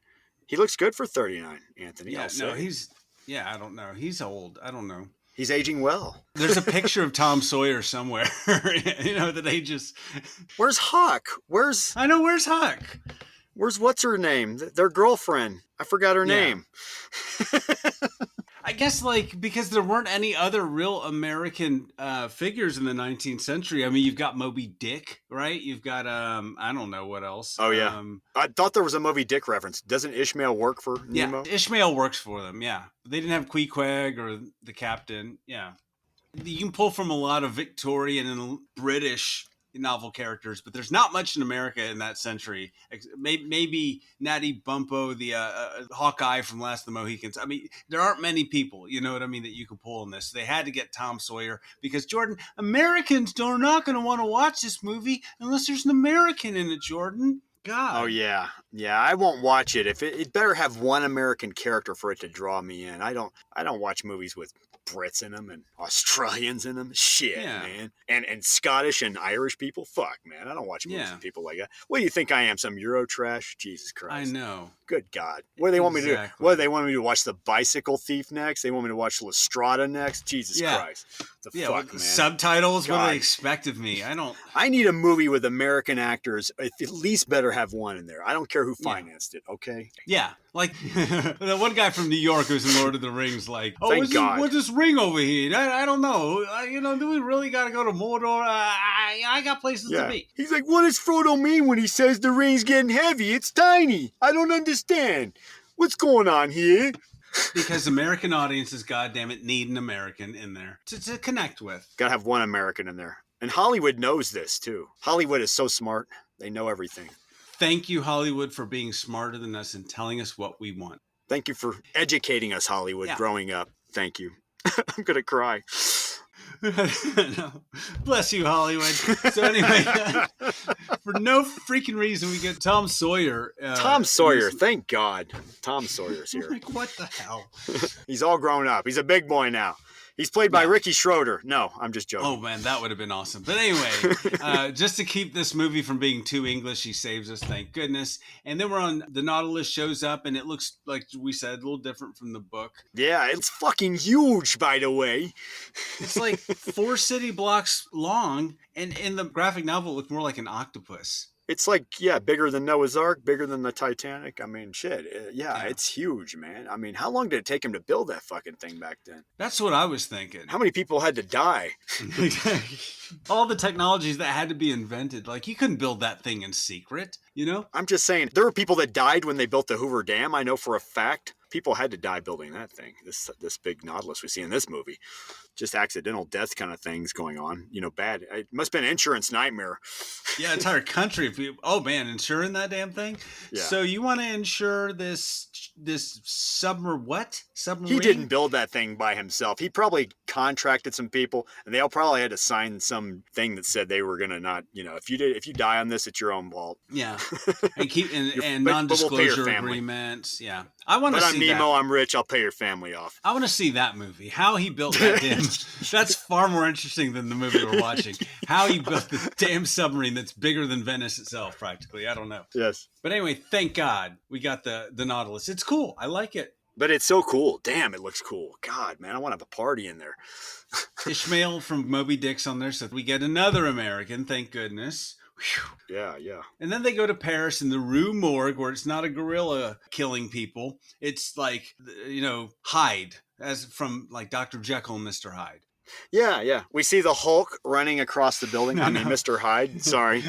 He looks good for 39, Anthony. Yeah, I don't know. He's old. I don't know. He's aging well. There's a picture of Tom Sawyer somewhere, that they just... Where's Huck? Where's Huck? Where's what's her name? Their girlfriend. I forgot her name. I guess because there weren't any other real American figures in the 19th century. I mean, you've got Moby Dick, right? You've got I don't know what else. Oh yeah, I thought there was a Moby Dick reference. Doesn't Ishmael work for Nemo? Yeah, Ishmael works for them. Yeah, they didn't have Queequeg or the captain. Yeah, you can pull from a lot of Victorian and British novel characters, but there's not much in America in that century. Maybe Natty Bumppo, the Hawkeye from Last of the Mohicans. I mean, there aren't many people, you know what I mean, that you could pull in this. So they had to get Tom Sawyer because, Jordan, Americans are not going to want to watch this movie unless there's an American in it, Jordan. God. Oh yeah, I won't watch it. If it better have one American character for it to draw me in. I don't watch movies with Brits in them and Australians in them. Shit, man. And Scottish and Irish people. Fuck, man. I don't watch movies with people like that. What do you think I am? Some Euro trash? Jesus Christ. I know. Good God. What do they want me to do? What do they want me to watch? The Bicycle Thief next? They want me to watch La Strada next? Jesus Christ. The Yeah, fuck, with man. subtitles. What do God. they expect of me? I don't. I need a movie with American actors. At least better have one in there. I don't care who financed it, okay? Yeah, like the one guy from New York who's in Lord of the Rings. Like, oh, Thank God. what's this ring over here? I don't know. Do we really got to go to Mordor? I got places to be. He's like, what does Frodo mean when he says the ring's getting heavy? It's tiny. I don't understand. What's going on here? Because American audiences, goddammit, need an American in there to connect with. Gotta have one American in there. And Hollywood knows this, too. Hollywood is so smart. They know everything. Thank you, Hollywood, for being smarter than us and telling us what we want. Thank you for educating us, Hollywood, growing up. Thank you. I'm gonna cry. No. Bless you, Hollywood. So anyway, for no freaking reason, we get Tom Sawyer. Tom Sawyer, thank God. Tom Sawyer's here. Like, what the hell? He's all grown up. He's a big boy now. He's played by Ricky Schroeder. No, I'm just joking. Oh, man, that would have been awesome. But anyway, just to keep this movie from being too English, he saves us, thank goodness. And then we're on, the Nautilus shows up, and it looks, like we said, a little different from the book. Yeah, it's fucking huge, by the way. It's like 4 city blocks long, and in the graphic novel, it looked more like an octopus. It's like, bigger than Noah's Ark, bigger than the Titanic. I mean, shit. It's huge, man. I mean, how long did it take him to build that fucking thing back then? That's what I was thinking. How many people had to die? All the technologies that had to be invented. Like, you couldn't build that thing in secret, I'm just saying, there were people that died when they built the Hoover Dam. I know for a fact. People had to die building that thing, this big Nautilus we see in this movie. Just accidental death kind of things going on. Bad. It must have been an insurance nightmare. Yeah, entire country of people. Oh, man, insuring that damn thing? Yeah. So you want to insure this submarine? He didn't build that thing by himself. He probably contracted some people, and they all probably had to sign some thing that said they were going to not, if you die on this, it's your own fault. Yeah. And non-disclosure agreements. Yeah. I want to see I'm Nemo, that. I'm rich, I'll pay your family off. I want to see that movie. How he built that damn... That's far more interesting than the movie we're watching. How he built the damn submarine that's bigger than Venice itself, practically. I don't know. Yes. But anyway, thank God we got the Nautilus. It's cool. I like it. But it's so cool. Damn, it looks cool. God, man, I want to have a party in there. Ishmael from Moby Dick's on there, so we get another American, thank goodness. Whew. Yeah. And then they go to Paris in the Rue Morgue, where it's not a gorilla killing people. It's like, Hyde, as from like Dr. Jekyll and Mr. Hyde. Yeah. We see the Hulk running across the building. Mr. Hyde. Sorry.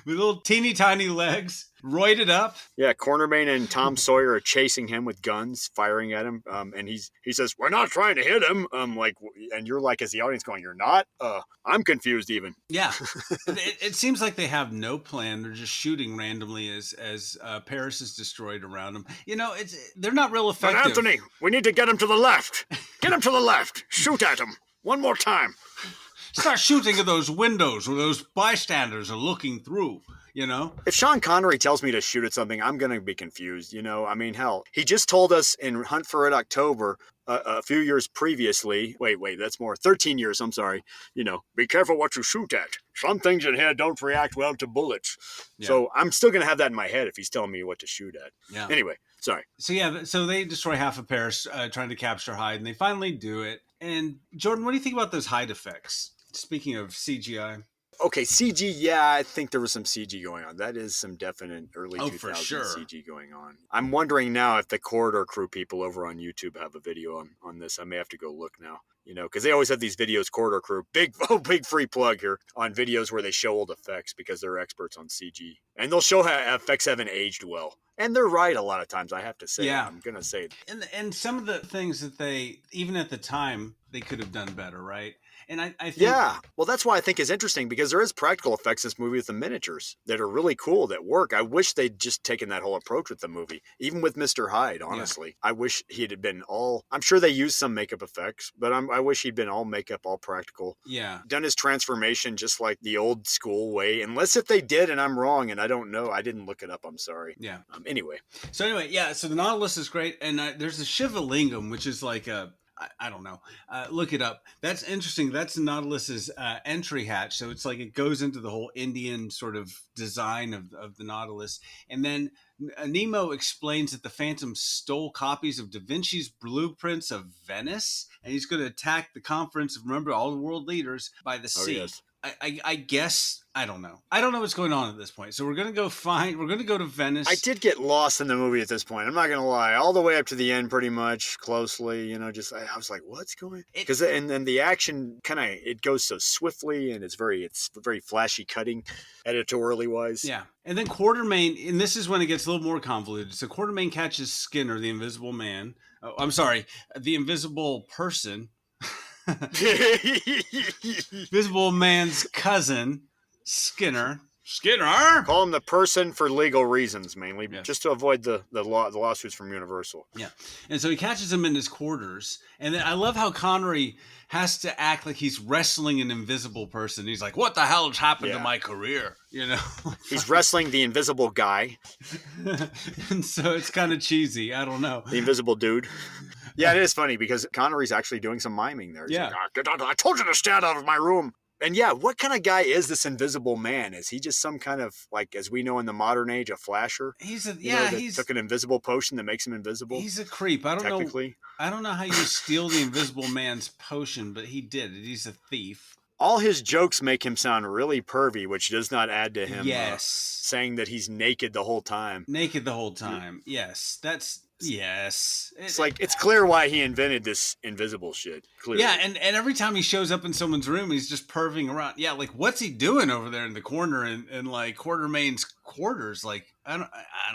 With little teeny tiny legs, roided up. Yeah, Cornerbane and Tom Sawyer are chasing him with guns, firing at him. And he says, "We're not trying to hit him." And you're like, as the audience, going, "You're not?" I'm confused even. Yeah, it seems like they have no plan. They're just shooting randomly as Paris is destroyed around them. They're not real effective. But Anthony, we need to get him to the left. Get him to the left. Shoot at him. One more time. Start shooting at those windows where those bystanders are looking through, If Sean Connery tells me to shoot at something, I'm going to be confused, I mean, hell, he just told us in Hunt for Red October a few years previously, wait, that's more, 13 years, I'm sorry, be careful what you shoot at. Some things in here don't react well to bullets. Yeah. So I'm still going to have that in my head if he's telling me what to shoot at. Yeah. Anyway, sorry. So they destroy half of Paris trying to capture Hyde, and they finally do it. And Jordan, what do you think about those Hyde effects? Speaking of CGI. Okay, CG, yeah, I think there was some CG going on. That is some definite early 2000s for sure. CG going on. I'm wondering now if the Corridor Crew people over on YouTube have a video on this. I may have to go look now. Because they always have these videos, Corridor Crew, big free plug here, on videos where they show old effects because they're experts on CG. And they'll show how effects haven't aged well. And they're right a lot of times, I have to say. Yeah. I'm going to say. And some of the things that they, even at the time, they could have done better, right? And I think... Yeah, well, that's why I think it's interesting, because there is practical effects in this movie with the miniatures that are really cool, that work. I wish they'd just taken that whole approach with the movie, even with Mr. Hyde, honestly. Yeah. I wish he'd been all... I'm sure they used some makeup effects, but I wish he'd been all makeup, all practical. Yeah. Done his transformation just like the old school way, unless if they did and I'm wrong and I don't know. I didn't look it up, I'm sorry. Yeah. Anyway. So the Nautilus is great, and there's a Shiva Lingam, which is like a I don't know. Look it up. That's interesting. That's Nautilus's entry hatch. So it's like it goes into the whole Indian sort of design of the Nautilus. And then Nemo explains that the Phantom stole copies of Da Vinci's blueprints of Venice, and he's going to attack the conference of, remember, all the world leaders by the sea. Yes. I guess I don't know. I don't know what's going on at this point. So we're gonna go to Venice. I did get lost in the movie at this point. I'm not gonna lie, all the way up to the end, pretty much closely. You know, just I was like, what's going? Because and then the action kind of it goes so swiftly, and it's very flashy cutting, editorially wise. Yeah, and then Quartermain, and this is when it gets a little more convoluted. So Quartermain catches Skinner, the Invisible Man. Oh, I'm sorry, the Invisible Person. Visible Man's cousin, Skinner. Call him the person for legal reasons, mainly, Yes. just to avoid the lawsuits from Universal. Yeah, and so he catches him in his quarters, and then I love how Connery has to act like he's wrestling an invisible person. He's like, "What the hell has happened to my career?" You know, He's wrestling the invisible guy, and so it's kind of cheesy. I don't know. the invisible dude. Yeah, it is funny because Connery's actually doing some miming there. He's Yeah. like, "Get out, I told you to stand out of my room." And yeah, what kind of guy is this Invisible Man? Is he just some kind of, like, as we know in the modern age, a flasher? He's a You know, that took an invisible potion that makes him invisible. He's a creep. I don't know. technically. I don't know how you steal the Invisible Man's potion, but he did it. He's a thief. All his jokes make him sound really pervy, which does not add to him Yes. saying that he's naked the whole time. Naked the whole time. Yes. Yes. It's like, it's clear why he invented this invisible shit. Clearly. Yeah, and every time he shows up in someone's room, he's just perving around. Yeah, like, what's he doing over there in the corner in like Quartermain's quarters? Like, I don't.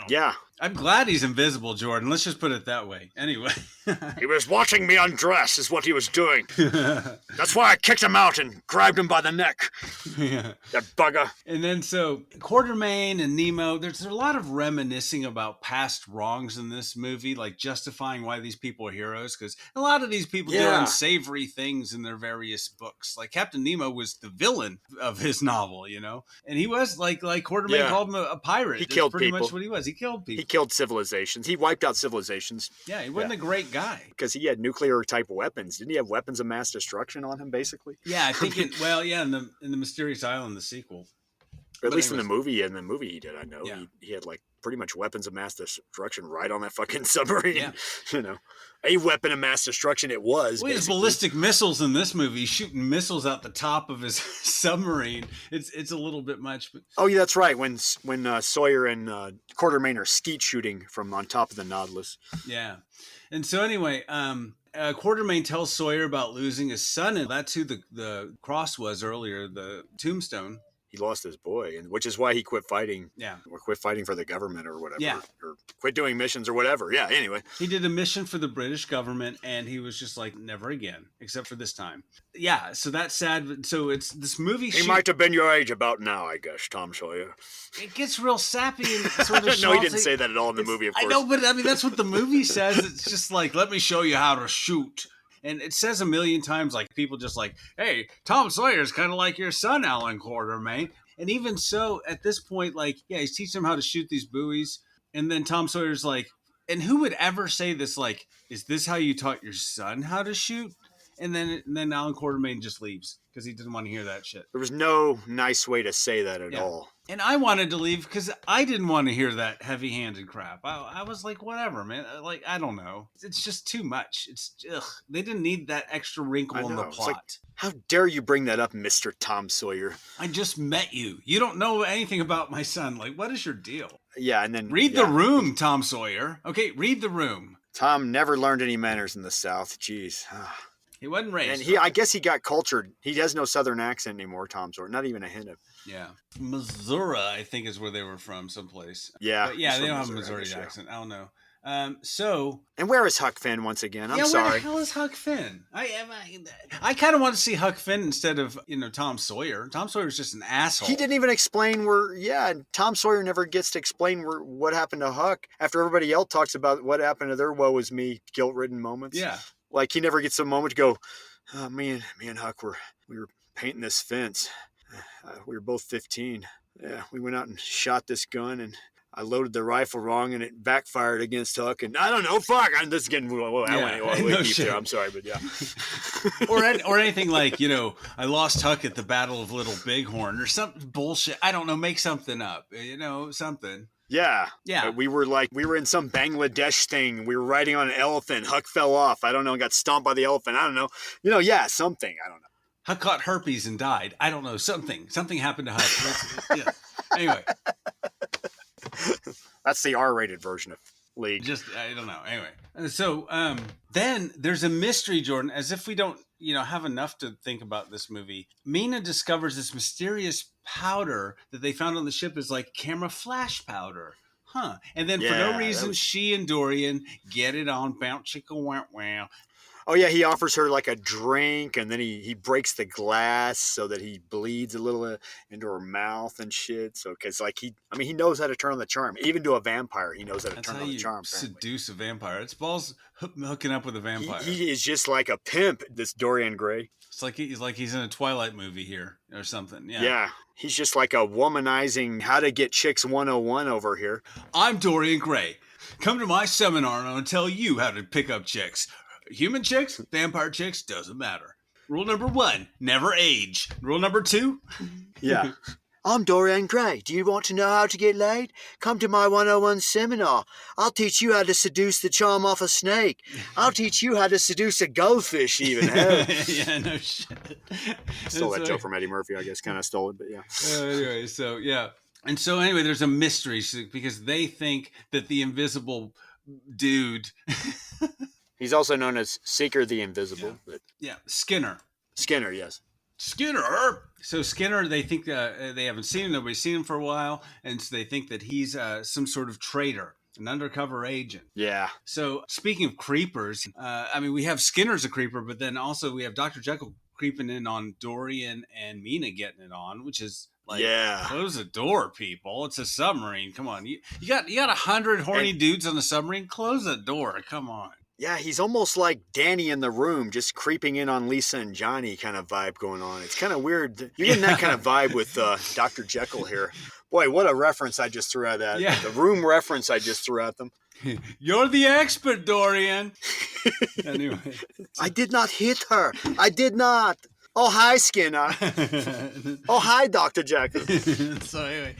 Yeah. I'm glad he's invisible, Jordan. Let's just put it that way. Anyway. He was watching me undress is what he was doing. That's why I kicked him out and grabbed him by the neck. Yeah. That bugger. And then so Quartermain and Nemo, there's a lot of reminiscing about past wrongs in this movie, like justifying why these people are heroes, because a lot of these people do unsavory things in their various books. Like Captain Nemo was the villain of his novel, you know, and he was like Quartermain called him a pirate. He That's killed pretty people. much what he was. He killed people. He killed civilizations. He wiped out civilizations. Yeah, he wasn't a great guy. Because he had nuclear type weapons. Didn't he have weapons of mass destruction on him, basically? Yeah, I think in the Mysterious Island, the sequel. Or at But least in anyways. the movie he did, I know. Yeah. He had like pretty much weapons of mass destruction right on that fucking submarine. Yeah. You know, a weapon of mass destruction it was. Well, he has basically. ballistic missiles in this movie. He's shooting missiles out the top of his submarine. It's a little bit much, but Oh, yeah, that's right. When Sawyer and Quartermain are skeet shooting from on top of the Nautilus. yeah. And so anyway, Quartermain tells Sawyer about losing his son, and that's who the cross was earlier, the tombstone. He lost his boy, and which is why he quit fighting. Yeah. Or quit fighting for the government or whatever. Yeah. Or quit doing missions or whatever. Yeah, anyway. He did a mission for the British government, and he was just like, never again, except for this time. Yeah, so that's sad. So it's this movie. He might have been your age about now, I guess, Tom Sawyer. It gets real sappy and sort of No, he didn't schmaltzy. say that at all in the movie, of course. I know, but I mean, that's what the movie says. It's just like, let me show you how to shoot. And it says a million times, like, people just like, hey, Tom Sawyer's kind of like your son, Alan Quartermain. And even so, at this point, like, yeah, he's teaching him how to shoot these buoys. And then Tom Sawyer's like, and who would ever say this, like, is this how you taught your son how to shoot? And then Alan Quartermain just leaves because he didn't want to hear that shit. There was no nice way to say that at all. And I wanted to leave because I didn't want to hear that heavy-handed crap. I was like, whatever, man. Like, I don't know. It's just too much. They didn't need that extra wrinkle in the It's like, plot. how dare you bring that up, Mr. Tom Sawyer? I just met you. You don't know anything about my son. Like, what is your deal? Yeah, and then Read The Room, Tom Sawyer. Okay, read The Room. Tom never learned any manners in the South. Jeez. He wasn't raised. And I guess he got cultured. He has no Southern accent anymore, Tom Sawyer. Not even a hint of. Yeah. Missouri, I think, is where they were from, someplace. Yeah. But yeah, he's they from don't have a Missouri, I Missouri guess, accent. I don't know. So And where is Huck Finn once again? I'm where sorry. the hell is Huck Finn? I kind of want to see Huck Finn instead of Tom Sawyer. Tom Sawyer's just an asshole. He didn't even explain Tom Sawyer never gets to explain what happened to Huck after everybody else talks about what happened to their woe is me guilt-ridden moments. Yeah. Like he never gets a moment to go, oh, me and Huck we were painting this fence. We were both 15. Yeah, we went out and shot this gun, and I loaded the rifle wrong and it backfired against Huck. And I don't know, fuck. This is getting way deep there. I'm sorry, but yeah. or anything like, I lost Huck at the Battle of Little Bighorn or something bullshit. I don't know. Make something up, something. Yeah. Yeah. We were in some Bangladesh thing. We were riding on an elephant. Huck fell off. I don't know. Got stomped by the elephant. I don't know. Something. I don't know. Huck caught herpes and died. I don't know. Something happened to Huck. Yeah. Anyway. That's the R-rated version of League. I don't know. Anyway. So then there's a mystery, Jordan, as if we don't, have enough to think about this movie. Mina discovers this mysterious powder that they found on the ship is like camera flash powder. Huh. And then for no reason, she and Dorian get it on. Bounce chicka wow wow. Oh, yeah, he offers her like a drink, and then he breaks the glass so that he bleeds a little into her mouth and shit. So, because he knows how to turn on the charm. Even to a vampire, he knows how to turn on the charm. Seduce a vampire. It's balls hooking up with a vampire. He is just like a pimp, this Dorian Gray. It's like he's in a Twilight movie here or something. Yeah. Yeah. He's just like a womanizing how to get chicks 101 over here. I'm Dorian Gray. Come to my seminar and I'll tell you how to pick up chicks. Human chicks, vampire chicks, doesn't matter. Rule number 1, never age. Rule number 2. Yeah. I'm Dorian Gray. Do you want to know how to get laid? Come to my 101 seminar. I'll teach you how to seduce the charm off a snake. I'll teach you how to seduce a goldfish even. Yeah, no shit. Stole that joke from Eddie Murphy, I guess. Kind of stole it, but yeah. Anyway, so yeah. And so anyway, there's a mystery because they think that the invisible dude... He's also known as Seeker the Invisible. Yeah, Skinner. Skinner, yes. Skinner! So Skinner, they think they haven't seen him. Nobody's seen him for a while. And so they think that he's some sort of traitor, an undercover agent. Yeah. So speaking of creepers, we have Skinner's a creeper, but then also we have Dr. Jekyll creeping in on Dorian and Mina getting it on, which is... close the door, people. It's a submarine. Come on. You got 100 horny dudes on the submarine? Close the door. Come on. Yeah, he's almost like Danny in the Room, just creeping in on Lisa and Johnny kind of vibe going on. It's kind of weird. You're getting that kind of vibe with Dr. Jekyll here. Boy, what a reference I just threw at that. Yeah. The Room reference I just threw at them. You're the expert, Dorian. Anyway. I did not hit her. I did not. Oh, hi, Skinner. Oh, hi, Dr. Jekyll. So anyway,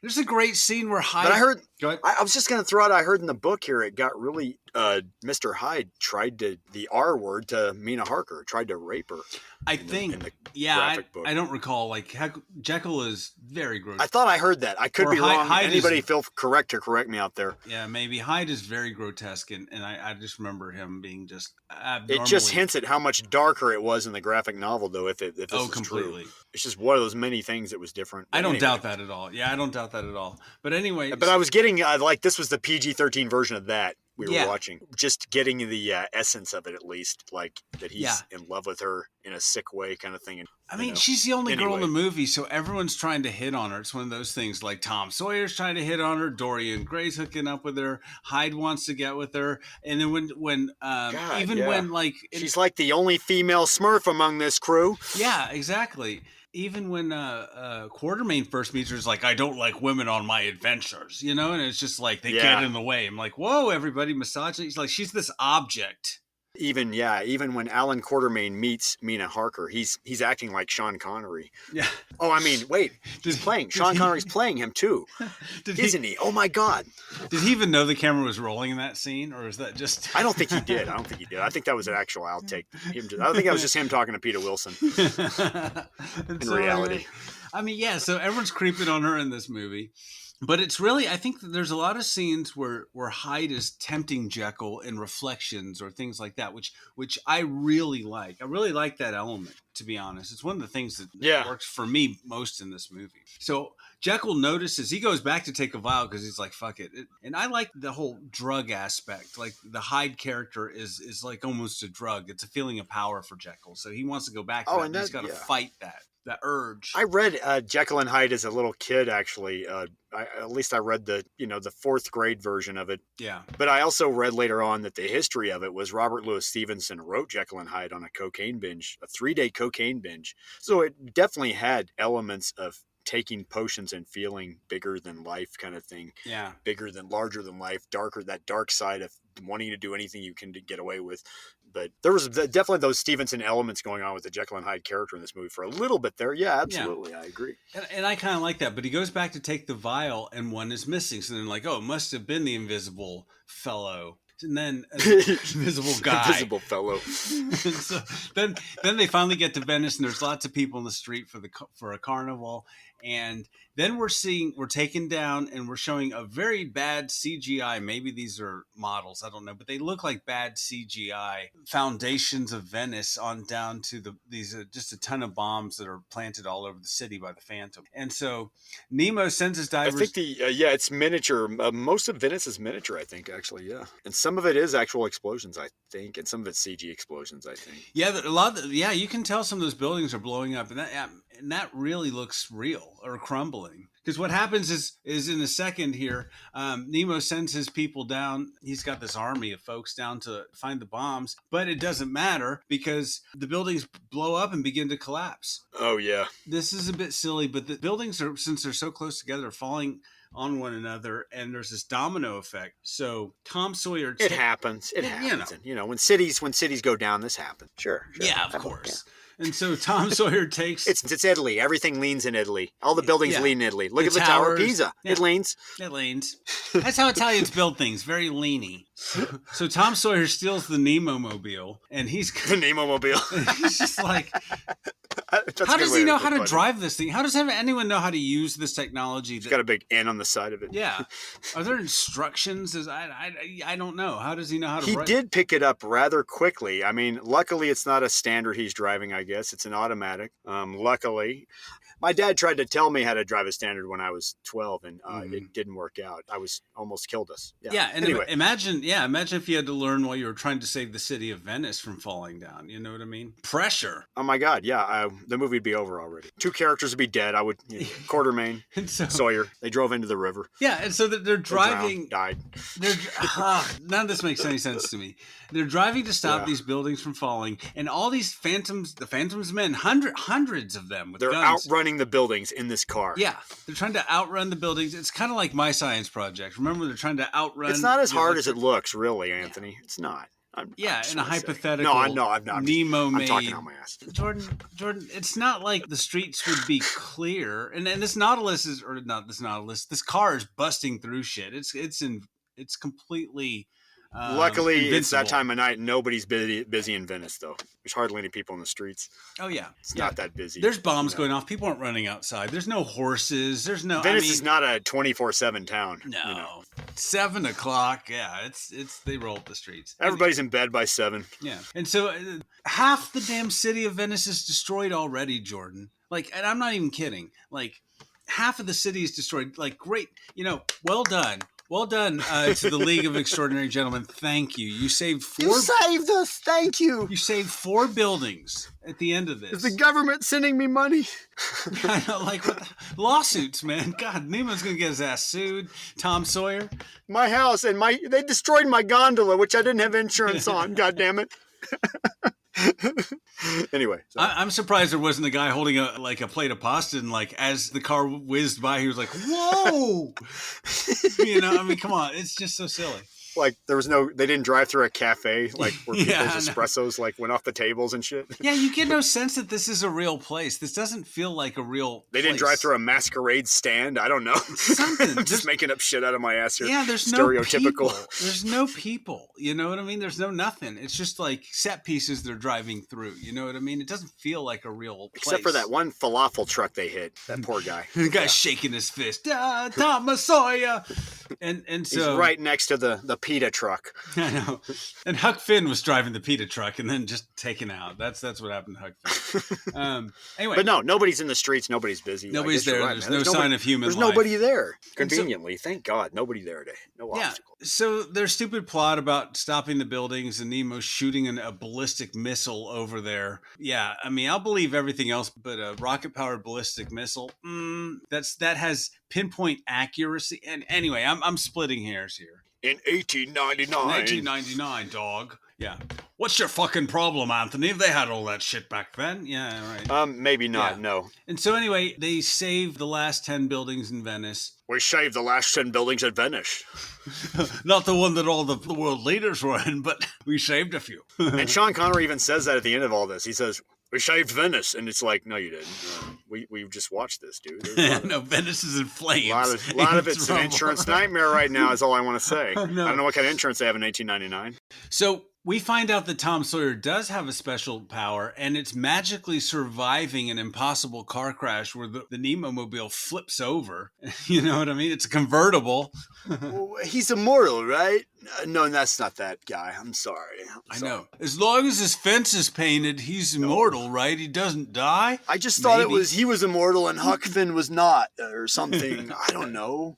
there's a great scene where Hyde... But I heard... Go ahead. I was just going to throw out, I heard in the book here, it got really... Mr. Hyde tried to... The R word to Mina Harker. Tried to rape her. I don't recall. Jekyll is very grotesque. I thought I heard that. I could be wrong. Anybody feel correct to correct me out there. Yeah, maybe. Hyde is very grotesque, and I just remember him being just abnormally... It just hints at how much darker it was in the graphic novel, though, if this is completely. True. It's just one of those many things that was different. I don't doubt that at all. Yeah, I don't doubt that at all. But anyway... But I was getting, this was the PG-13 version of that. We were watching, just getting the essence of it, at least, like that he's in love with her in a sick way, kind of thing. And, she's the only girl in the movie, so everyone's trying to hit on her. It's one of those things, like Tom Sawyer's trying to hit on her, Dorian Gray's hooking up with her, Hyde wants to get with her, and then when she's like the only female Smurf among this crew. Yeah, exactly. Even when Quartermain first meets her, it's like, I don't like women on my adventures, and it's just like they get in the way. I'm like, whoa, everybody, misogyny. He's like, she's this object. Even when Alan Quartermain meets Mina Harker, he's acting like Sean Connery. Yeah. Oh, wait, Sean Connery's playing him too, isn't he? Oh my God. Did he even know the camera was rolling in that scene, or is that just? I don't think he did. I think that was an actual outtake. I think that was just him talking to Peter Wilson. In reality. So everyone's creeping on her in this movie. But it's really, I think that there's a lot of scenes where Hyde is tempting Jekyll in reflections or things like that, which I really like. I really like that element, to be honest. It's one of the things that works for me most in this movie. So Jekyll notices, he goes back to take a vial because he's like, fuck it. And I like the whole drug aspect. Like the Hyde character is like almost a drug. It's a feeling of power for Jekyll. So he wants to go back to that, and he's got to fight that urge. I read Jekyll and Hyde as a little kid, actually. At least I read the fourth grade version of it. Yeah. But I also read later on that the history of it was Robert Louis Stevenson wrote Jekyll and Hyde on a 3-day cocaine binge. So it definitely had elements of taking potions and feeling bigger than life kind of thing. Yeah. Larger than life, darker, that dark side of wanting to do anything you can to get away with. But there was definitely those Stevenson elements going on with the Jekyll and Hyde character in this movie for a little bit there. Yeah, absolutely. I agree. And I kind of like that. But he goes back to take the vial and one is missing. So then like, oh, it must have been the invisible fellow. And then invisible guy. Invisible fellow. And so then they finally get to Venice and there's lots of people in the street for a carnival. And then we're taken down and we're showing a very bad CGI. Maybe these are models, I don't know, but they look like bad CGI foundations of Venice on down to these just a ton of bombs that are planted all over the city by the Phantom. And so Nemo sends his divers. I think it's miniature. Most of Venice is miniature, I think, actually, yeah. And some of it is actual explosions, I think, and some of it's CG explosions, I think. Yeah, you can tell some of those buildings are blowing up, and that really looks real or crumbling. Because what happens is in a second here, Nemo sends his people down. He's got this army of folks down to find the bombs, but it doesn't matter because the buildings blow up and begin to collapse. Oh, yeah. This is a bit silly, but the buildings since they're so close together, are falling on one another, and there's this domino effect. So Tom Sawyer, it happens. It happens. You know, when cities go down, this happens. Sure. Yeah, of course. Yeah. And so Tom Sawyer takes... It's Italy. Everything leans in Italy. All the buildings lean in Italy. Look at the Tower of Pisa. Yeah. It leans. It leans. That's how Italians build things. Very leany. So Tom Sawyer steals the Nemo-mobile, and he's... The Nemo-mobile. He's just like... How does he know how to drive this thing? How does anyone know how to use this technology? It's got a big N on the side of it. Yeah. Are there instructions? I don't know. How does he know how to... He did pick it up rather quickly. I mean, luckily it's not a standard he's driving, I guess. It's an automatic. Luckily. My dad tried to tell me how to drive a standard when I was 12, and it didn't work out. I was almost killed us. Yeah, and anyway. Imagine if you had to learn while you were trying to save the city of Venice from falling down. You know what I mean? Pressure. Oh my God, yeah. The movie would be over already. 2 characters would be dead. I would, Quartermain, Sawyer. They drove into the river. Yeah, and so they're driving. Died. None of this makes any sense to me. They're driving to stop these buildings from falling, and all these the Phantom's men, hundreds of them with guns. They're outrunning the buildings in this car. Yeah, they're trying to outrun the buildings. It's kind of like My Science Project. Remember, they're trying to outrun. It's not as hard as it looks, really, Anthony. Yeah. It's not. I'm in a hypothetical. I'm not. Nemo made. I'm talking on my ass. Jordan, it's not like the streets would be clear, and this Nautilus is, or not this Nautilus. This car is busting through shit. It's completely. Luckily, invincible. It's that time of night. Nobody's busy in Venice, though. There's hardly any people in the streets. Oh yeah, it's not that busy. There's bombs going off. People aren't running outside. There's no horses. There's no. Venice is not a 24/7 town. No, 7 o'clock. Yeah, it's they roll up the streets. Everybody's in bed by 7. Yeah, and so half the damn city of Venice is destroyed already, Jordan. Like, and I'm not even kidding. Like, half of the city is destroyed. Like, great. Well done. Well done to the League of Extraordinary Gentlemen. Thank you. You saved 4... You saved us. Thank you. You saved 4 buildings at the end of this. Is the government sending me money? I know, like, lawsuits, man. God, Nemo's going to get his ass sued. Tom Sawyer. My house and they destroyed my gondola, which I didn't have insurance on. God damn it. Anyway, I'm surprised there wasn't a guy holding a plate of pasta, and like as the car whizzed by, he was like, "Whoa!" I mean, come on, it's just so silly. Like they didn't drive through a cafe like where people's espressos like went off the tables and shit. Yeah, you get no sense that this is a real place. This doesn't feel like a real They didn't drive through a masquerade stand. I don't know. Something. I'm just making up shit out of my ass here. Yeah, there's stereotypical. No people. There's no people. You know what I mean? There's no nothing. It's just like set pieces they're driving through. You know what I mean? It doesn't feel like a real place. Except for that one falafel truck they hit. That poor guy. The guy's shaking his fist. Tom Sawyer. And so he's right next to the pita truck. I know. And Huck Finn was driving the pita truck and then just taken out. That's what happened to Huck Finn. Anyway. But no, nobody's in the streets. Nobody's busy. Nobody's there. Right, there's no sign of human life. There's nobody there. Conveniently. Thank God. Nobody there today. No obstacle. So their stupid plot about stopping the buildings and Nemo shooting a ballistic missile over there. Yeah, I mean, I'll believe everything else, but a rocket-powered ballistic missile, that has pinpoint accuracy. And anyway, I'm splitting hairs here. In 1899. 1999, dog. Yeah. What's your fucking problem, Anthony? They had all that shit back then. Yeah, right. Maybe not, Yeah. no. And so anyway, they saved the last 10 buildings in Venice. We saved the last 10 buildings at Venice. Not the one that all the world leaders were in, but we saved a few. And Sean Connery even says that at the end of all this. He says, we saved Venice. And it's like, no, you didn't. We just watched this, dude. No, Venice is in flames. A lot of it's an trouble. insurance nightmare right now is all I want to say. No. I don't know what kind of insurance they have in 1899. So we find out that Tom Sawyer does have a special power, and it's magically surviving an impossible car crash where the Nemo-mobile flips over. You know what I mean? It's a convertible. Well, he's immortal, right? No, that's not that guy. I'm sorry. I know. As long as his fence is painted, he's immortal, right? He doesn't die? I just thought Maybe. he was immortal and Huck Finn was not, or something. I don't know.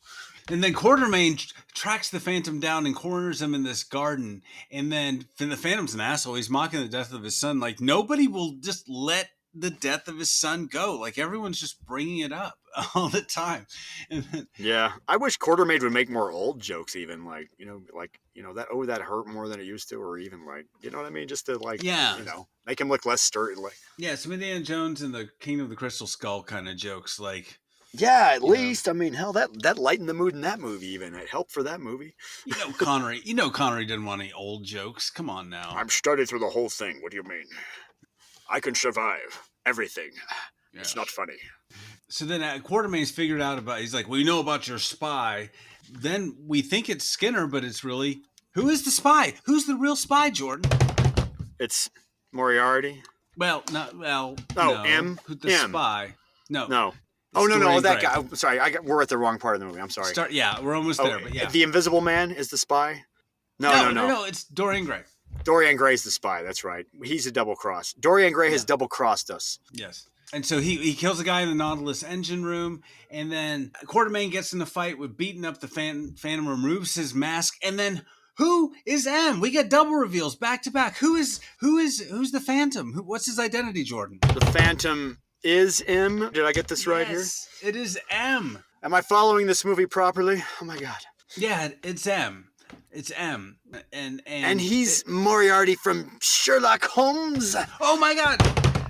And then Quartermain tracks the Phantom down and corners him in this garden. And then the Phantom's an asshole. He's mocking the death of his son. Like, nobody will just let the death of his son go. Like, everyone's just bringing it up all the time. And then, Yeah, I wish Quartermain would make more old jokes, even like that hurt more than it used to, or even like, you know what I mean, just to like, Yeah. make him look less sturdy. Like, yeah, some Indiana Jones and the King of the Crystal Skull kind of jokes. Like, yeah, at least I mean, hell, that lightened the mood in that movie. Even it helped for that movie. Connery didn't want any old jokes. Come on now. I'm studied through the whole thing. What do you mean? I can survive everything. Yeah. It's not funny. So then Quartermain's figured out he's like, we know about your spy. Then we think it's Skinner, but it's really, who is the spy? Who's the real spy, Jordan? It's Moriarty. Well, Oh, no. M? Who's the M. spy? No. No. Oh, no, Dorian that Gray. guy. I'm sorry, we're at the wrong part of the movie. I'm sorry. Yeah, we're almost there, but yeah. The Invisible Man is the spy? No. It's Dorian Gray. Dorian Gray's the spy. That's right. He's a double cross. Dorian Gray has double crossed us. Yes. And so he kills a guy in the Nautilus engine room, and then Quartermain gets in the fight with beating up the Phantom, removes his mask, and then who is M? We get double reveals back to back. Who's the Phantom? What's his identity, Jordan? The Phantom is M. Did I get this right here? It is M. Am I following this movie properly? Oh my god. Yeah, it's M. It's M. And he's Moriarty from Sherlock Holmes. Oh my god.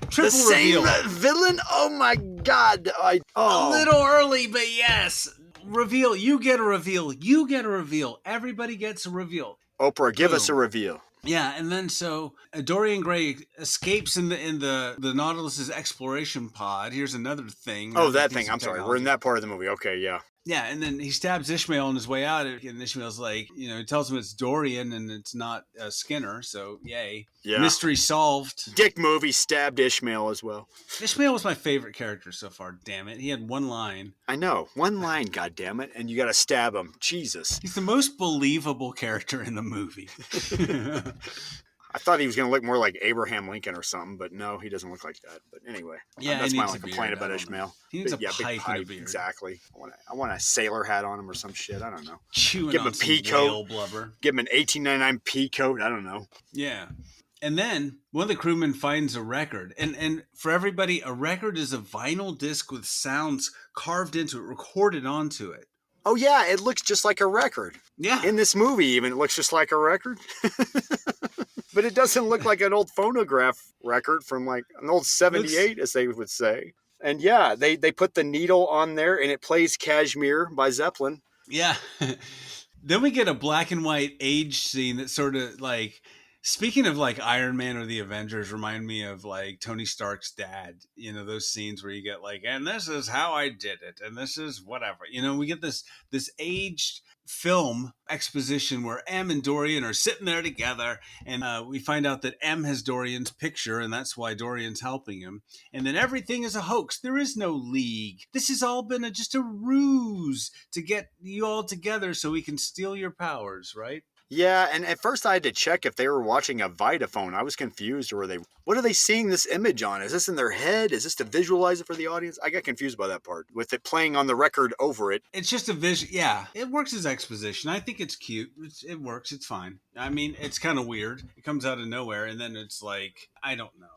Triple The same reveal. villain? Oh my god. A little early, but yes. Reveal. You get a reveal. You get a reveal. Everybody gets a reveal. Oprah, give us a reveal. Yeah, and then so Dorian Gray escapes in the Nautilus's exploration pod. Here's another thing. Oh, that thing. I'm sorry. We're in that part of the movie. Okay, yeah. Yeah, and then he stabs Ishmael on his way out, and Ishmael's like, he tells him it's Dorian and it's not Skinner, so yay. Yeah. Mystery solved. Dick move, he stabbed Ishmael as well. Ishmael was my favorite character so far, damn it. He had one line. I know. One line, goddammit, and you gotta stab him. Jesus. He's the most believable character in the movie. I thought he was going to look more like Abraham Lincoln or something, but no, he doesn't look like that. But anyway, yeah, that's my only only complaint about Ishmael. He needs big a pipe and a beard. Exactly. I want a sailor hat on him or some shit. I don't know. Chewing Give him on a some pea whale coat. blubber. Give him an 1899 pea coat. I don't know. Yeah. And then one of the crewmen finds a record. And for everybody, a record is a vinyl disc with sounds carved into it, recorded onto it. Oh, yeah, it looks just like a record. Yeah. In this movie, even, it looks just like a record. But it doesn't look like an old phonograph record from like an old 78, as they would say. And yeah, they put the needle on there and it plays Kashmir by Zeppelin. Yeah. Then we get a black and white age scene that sort of like, speaking of like Iron Man or the Avengers, remind me of like Tony Stark's dad. Those scenes where you get like, and this is how I did it, and this is whatever. We get this aged film exposition where M and Dorian are sitting there together, and we find out that M has Dorian's picture, and that's why Dorian's helping him. And then everything is a hoax. There is no league. This has all been just a ruse to get you all together so we can steal your powers, right? Yeah, and at first I had to check if they were watching a Vitaphone. I was confused. Or what are they seeing this image on? Is this in their head? Is this to visualize it for the audience? I got confused by that part, with it playing on the record over it. It's just a vision. Yeah, it works as exposition. I think it's cute. It works. It's fine. I mean, it's kind of weird. It comes out of nowhere, and then it's like, I don't know.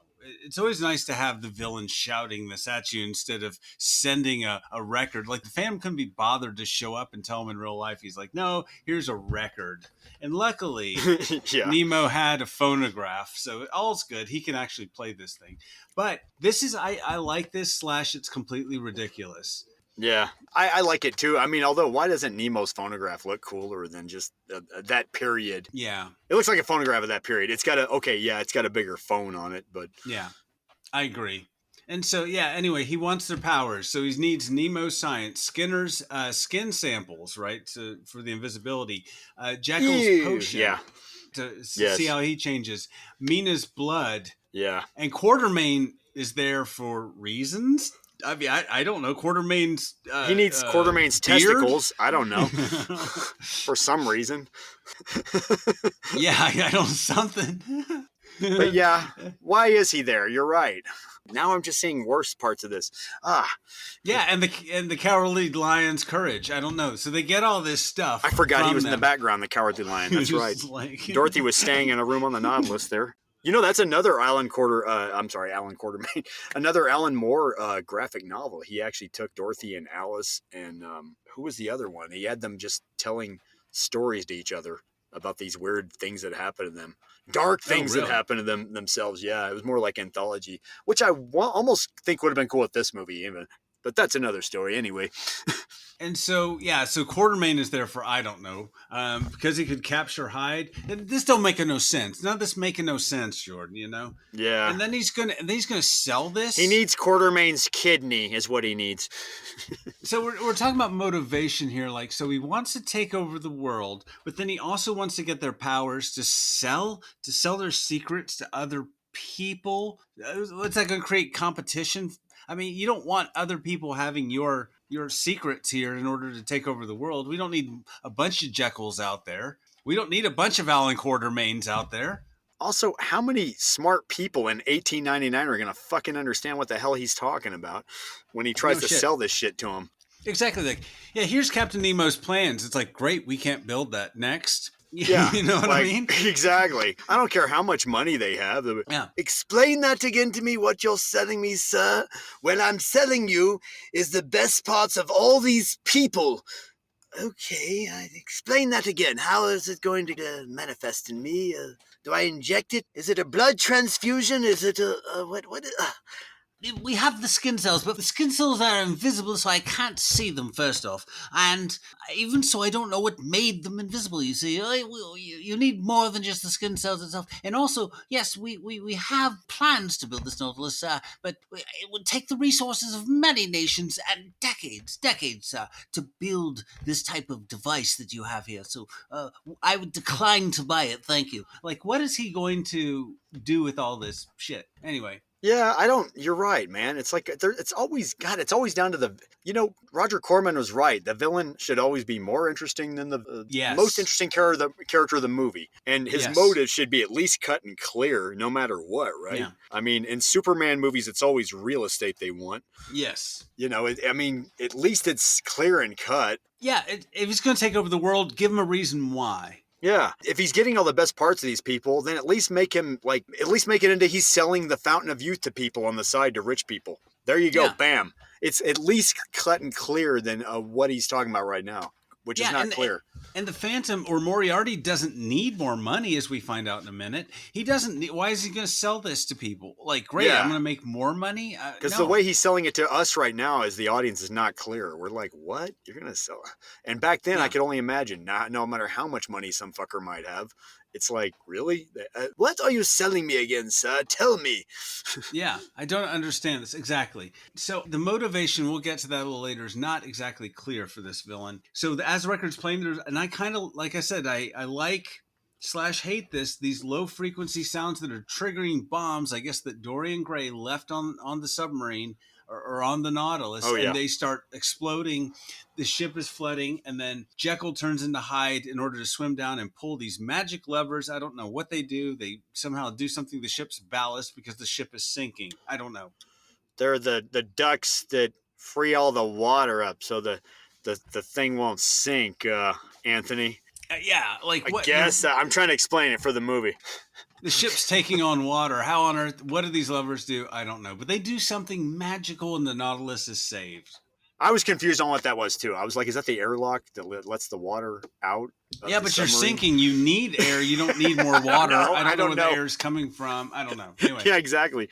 it's always nice to have the villain shouting this at you instead of sending a record. Like the Phantom couldn't be bothered to show up and tell him in real life. He's like, no, here's a record. And luckily, Yeah. Nemo had a phonograph, so all's good. He can actually play this thing. But this is, I like this / it's completely ridiculous. Yeah, I like it too. I mean, although why doesn't Nemo's phonograph look cooler than just that period? Yeah. It looks like a phonograph of that period. It's got it's got a bigger phone on it, but Yeah, I agree. And so, yeah, anyway, he wants their powers. So he needs Nemo's science, Skinner's skin samples, right, for the invisibility, Jekyll's potion yeah, to Yes. see how he changes, Mina's blood, yeah. and Quartermain is there for reasons. I mean, I don't know. Quartermain's He needs Quartermain's beard? testicles. I don't know. For some reason. Yeah, I don't something. But yeah, why is he there? You're right. Now I'm just seeing worse parts of this. Yeah, and the Cowardly Lion's courage. I don't know. So they get all this stuff. I forgot he from was in the them. background, the Cowardly Lion. That's Just right. like- Dorothy was staying in a room on the Nautilus there. You know, that's another Alan Quartermain. Another Alan Moore graphic novel. He actually took Dorothy and Alice and who was the other one? He had them just telling stories to each other about these weird things that happen to them. Dark things really? that happen to them themselves. Yeah, it was more like anthology, which I almost think would have been cool with this movie even. But that's another story anyway. And so, yeah, so Quartermain is there for, I don't know, because he could capture Hyde. This don't make no sense. None of this making no sense, Jordan, you know? Yeah. And then he's gonna sell this. He needs Quartermain's kidney is what he needs. So we're talking about motivation here. Like, so he wants to take over the world, but then he also wants to get their powers to sell their secrets to other people. What's that going to create competition? I mean, you don't want other people having your secrets here in order to take over the world. We don't need a bunch of Jekylls out there. We don't need a bunch of Alan Quartermains out there. Also, how many smart people in 1899 are going to fucking understand what the hell he's talking about when he tries to sell this shit to them? Exactly. Like, yeah, here's Captain Nemo's plans. It's like, great, we can't build that. Next. Yeah. You know what I mean? Exactly. I don't care how much money they have. Yeah. Explain that again to me, what you're selling me, sir. What I'm selling you is the best parts of all these people. Okay, explain that again. How is it going to manifest in me? Do I inject it? Is it a blood transfusion? Is it what? We have the skin cells, but the skin cells are invisible, so I can't see them, first off. And even so, I don't know what made them invisible, you see. You need more than just the skin cells itself. And also, yes, we have plans to build this Nautilus, but it would take the resources of many nations and decades to build this type of device that you have here. So I would decline to buy it, thank you. Like, what is he going to do with all this shit? Anyway. Yeah, you're right, man. It's like, it's always down to Roger Corman was right. The villain should always be more interesting than the most interesting character of the movie. And his motive should be at least cut and clear, no matter what, right? Yeah. I mean, in Superman movies, it's always real estate they want. Yes. You know, at least it's clear and cut. Yeah, if he's going to take over the world, give him a reason why. Yeah, if he's getting all the best parts of these people, then at least make it into he's selling the Fountain of Youth to people on the side to rich people. There you go, bam. It's at least cut and clear than what he's talking about right now, which is not clear. And the Phantom or Moriarty doesn't need more money, as we find out in a minute. He doesn't need, why is he going to sell this to people? Like, great, I'm going to make more money? Because the way he's selling it to us right now is the audience is not clear. We're like, what? You're going to sell it? And back then, I could only imagine, no matter how much money some fucker might have, it's like, really? What are you selling me again, sir? Tell me. Yeah, I don't understand this. Exactly. So the motivation, we'll get to that a little later, is not exactly clear for this villain. So as the record's playing, and I kind of, like I said, I like / hate these low frequency sounds that are triggering bombs, I guess, that Dorian Gray left on the submarine or on the Nautilus. Oh, yeah. And they start exploding. The ship is flooding, and then Jekyll turns into Hyde in order to swim down and pull these magic levers. I don't know what they do. They somehow do something to the ship's ballast because the ship is sinking. I don't know. They're the ducts that free all the water up so the thing won't sink, Anthony. Yeah, like I what? guess I'm trying to explain it for the movie. The ship's taking on water. How on earth? What do these lovers do? I don't know. But they do something magical, and the Nautilus is saved. I was confused on what that was too. I was like, is that the airlock that lets the water out? Yeah, but you're sinking. You need air. You don't need more water. I don't know where the air is coming from. I don't know. Anyway. Yeah, exactly.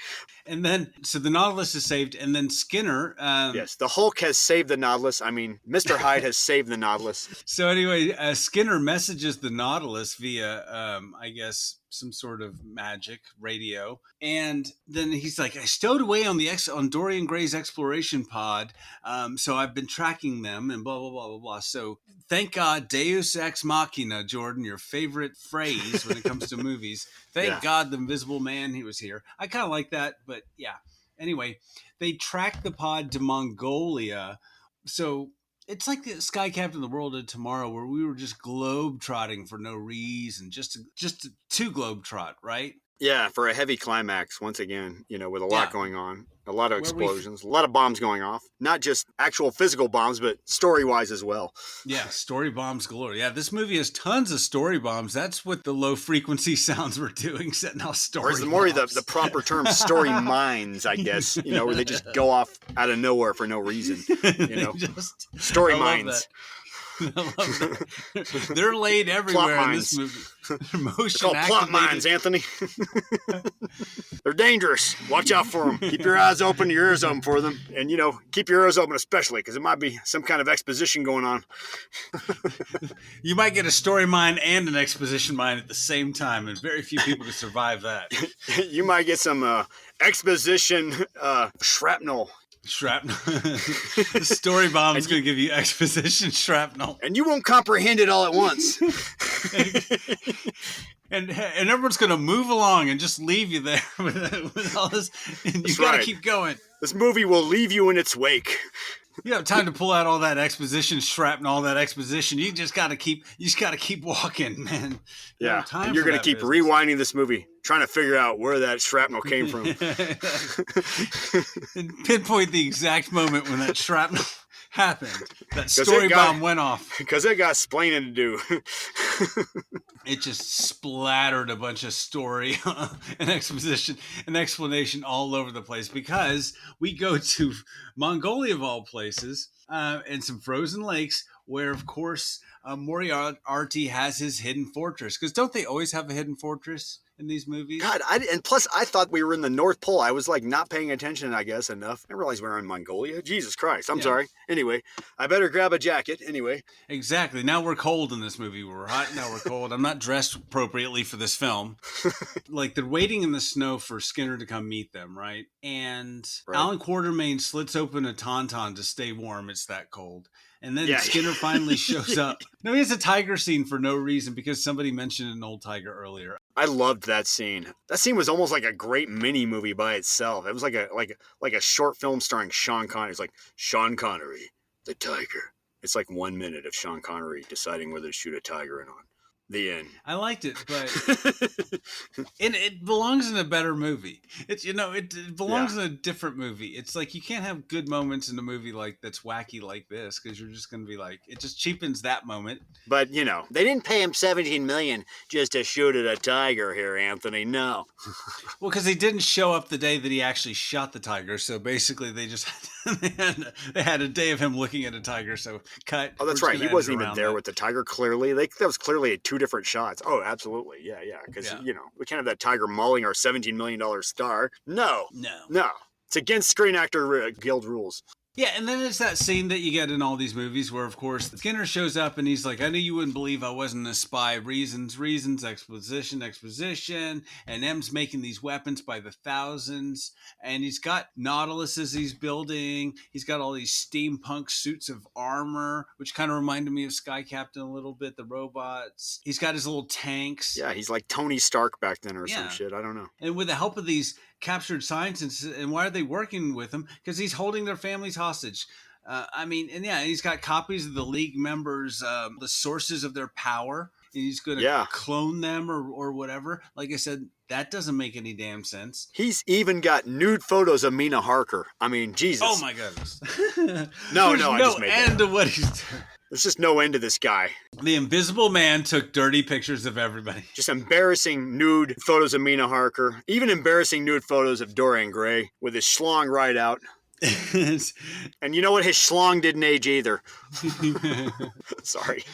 And then, so the Nautilus is saved, and then Skinner. Yes, the Hulk has saved the Nautilus. I mean, Mr. Hyde has saved the Nautilus. So anyway, Skinner messages the Nautilus via, I guess, some sort of magic radio, and then he's like, I stowed away on on Dorian Gray's exploration pod, so I've been tracking them, and blah blah blah blah blah. So thank God, Deus ex machina, Jordan, your favorite phrase when it comes to movies. Thank God the Invisible Man, he was here. I kind of like that, but yeah. Anyway, they tracked the pod to Mongolia, so. It's like the Sky Captain of the World of Tomorrow, where we were just globe-trotting for no reason, just to globe-trot, right? Yeah, for a heavy climax, once again, with a lot going on. A lot of explosions, a lot of bombs going off. Not just actual physical bombs, but story-wise as well. Yeah, story bombs galore. Yeah, this movie has tons of story bombs. That's what the low-frequency sounds were doing, setting off story bombs. Or is the proper term story mines, I guess, where they just go off out of nowhere for no reason. Story mines. I love that. They're laid everywhere in this movie. They're called plot mines, Anthony. They're dangerous. Watch out for them. Keep your eyes open, your ears open for them. And, keep your ears open especially because it might be some kind of exposition going on. You might get a story mine and an exposition mine at the same time, and very few people can survive that. You might get some exposition shrapnel. Shrapnel. The story bomb is going to give you exposition shrapnel. And you won't comprehend it all at once. and everyone's going to move along and just leave you there with all this. And you got to keep going. This movie will leave you in its wake. You have time to pull out all that exposition shrapnel, all that exposition. You just got to keep walking, man. Yeah, and you're going to keep rewinding this movie, trying to figure out where that shrapnel came from. And pinpoint the exact moment when that shrapnel happened. That story bomb went off. Because it got splaining to do. It just splattered a bunch of story and exposition and explanation all over the place because we go to Mongolia of all places and some frozen lakes where, of course, Moriarty has his hidden fortress. Because don't they always have a hidden fortress in these movies? God, and plus I thought we were in the North Pole. I was like not paying attention, I guess, enough. I realized we were in Mongolia. Jesus Christ. I'm sorry. Anyway, I better grab a jacket. Anyway. Exactly. Now we're cold in this movie. We're hot. Now we're cold. I'm not dressed appropriately for this film. Like they're waiting in the snow for Skinner to come meet them, right? And Alan Quartermain slits open a tauntaun to stay warm. It's that cold. And then Skinner finally shows up. No, he has a tiger scene for no reason because somebody mentioned an old tiger earlier. I loved that scene. That scene was almost like a great mini movie by itself. It was like a short film starring Sean Connery. It's like Sean Connery, the tiger. It's like 1 minute of Sean Connery deciding whether to shoot a tiger or not. The end. I liked it, but it belongs in a better movie. It's it belongs in a different movie. It's like you can't have good moments in a movie like that's wacky like this because you're just going to be like it just cheapens that moment. But they didn't pay him $17 million just to shoot at a tiger here, Anthony. No. Well, because he didn't show up the day that he actually shot the tiger, so basically they just they had a day of him looking at a tiger. So cut. Oh, that's right. He wasn't even there with the tiger. Clearly, that was clearly two different shots. Oh, absolutely. Yeah. Because we can't have that tiger mauling our $17 million star. No. It's against Screen Actor Guild rules. Yeah, and then it's that scene that you get in all these movies where, of course, Skinner shows up and he's like, I knew you wouldn't believe I wasn't a spy. Reasons, exposition. And M's making these weapons by the thousands. And he's got Nautiluses he's building. He's got all these steampunk suits of armor, which kind of reminded me of Sky Captain a little bit, the robots. He's got his little tanks. Yeah, he's like Tony Stark back then or some shit. I don't know. And with the help of these captured scientists, and why are they working with him? Because he's holding their families hostage. He's got copies of the League members, the sources of their power. And he's going to clone them or whatever. Like I said, that doesn't make any damn sense. He's even got nude photos of Mina Harker. I mean, Jesus. Oh my goodness. No, I just made that up. To what he's doing. There's just no end to this guy. The Invisible Man took dirty pictures of everybody. Just embarrassing nude photos of Mina Harker. Even embarrassing nude photos of Dorian Gray with his schlong right out. And you know what? His schlong didn't age either. Sorry.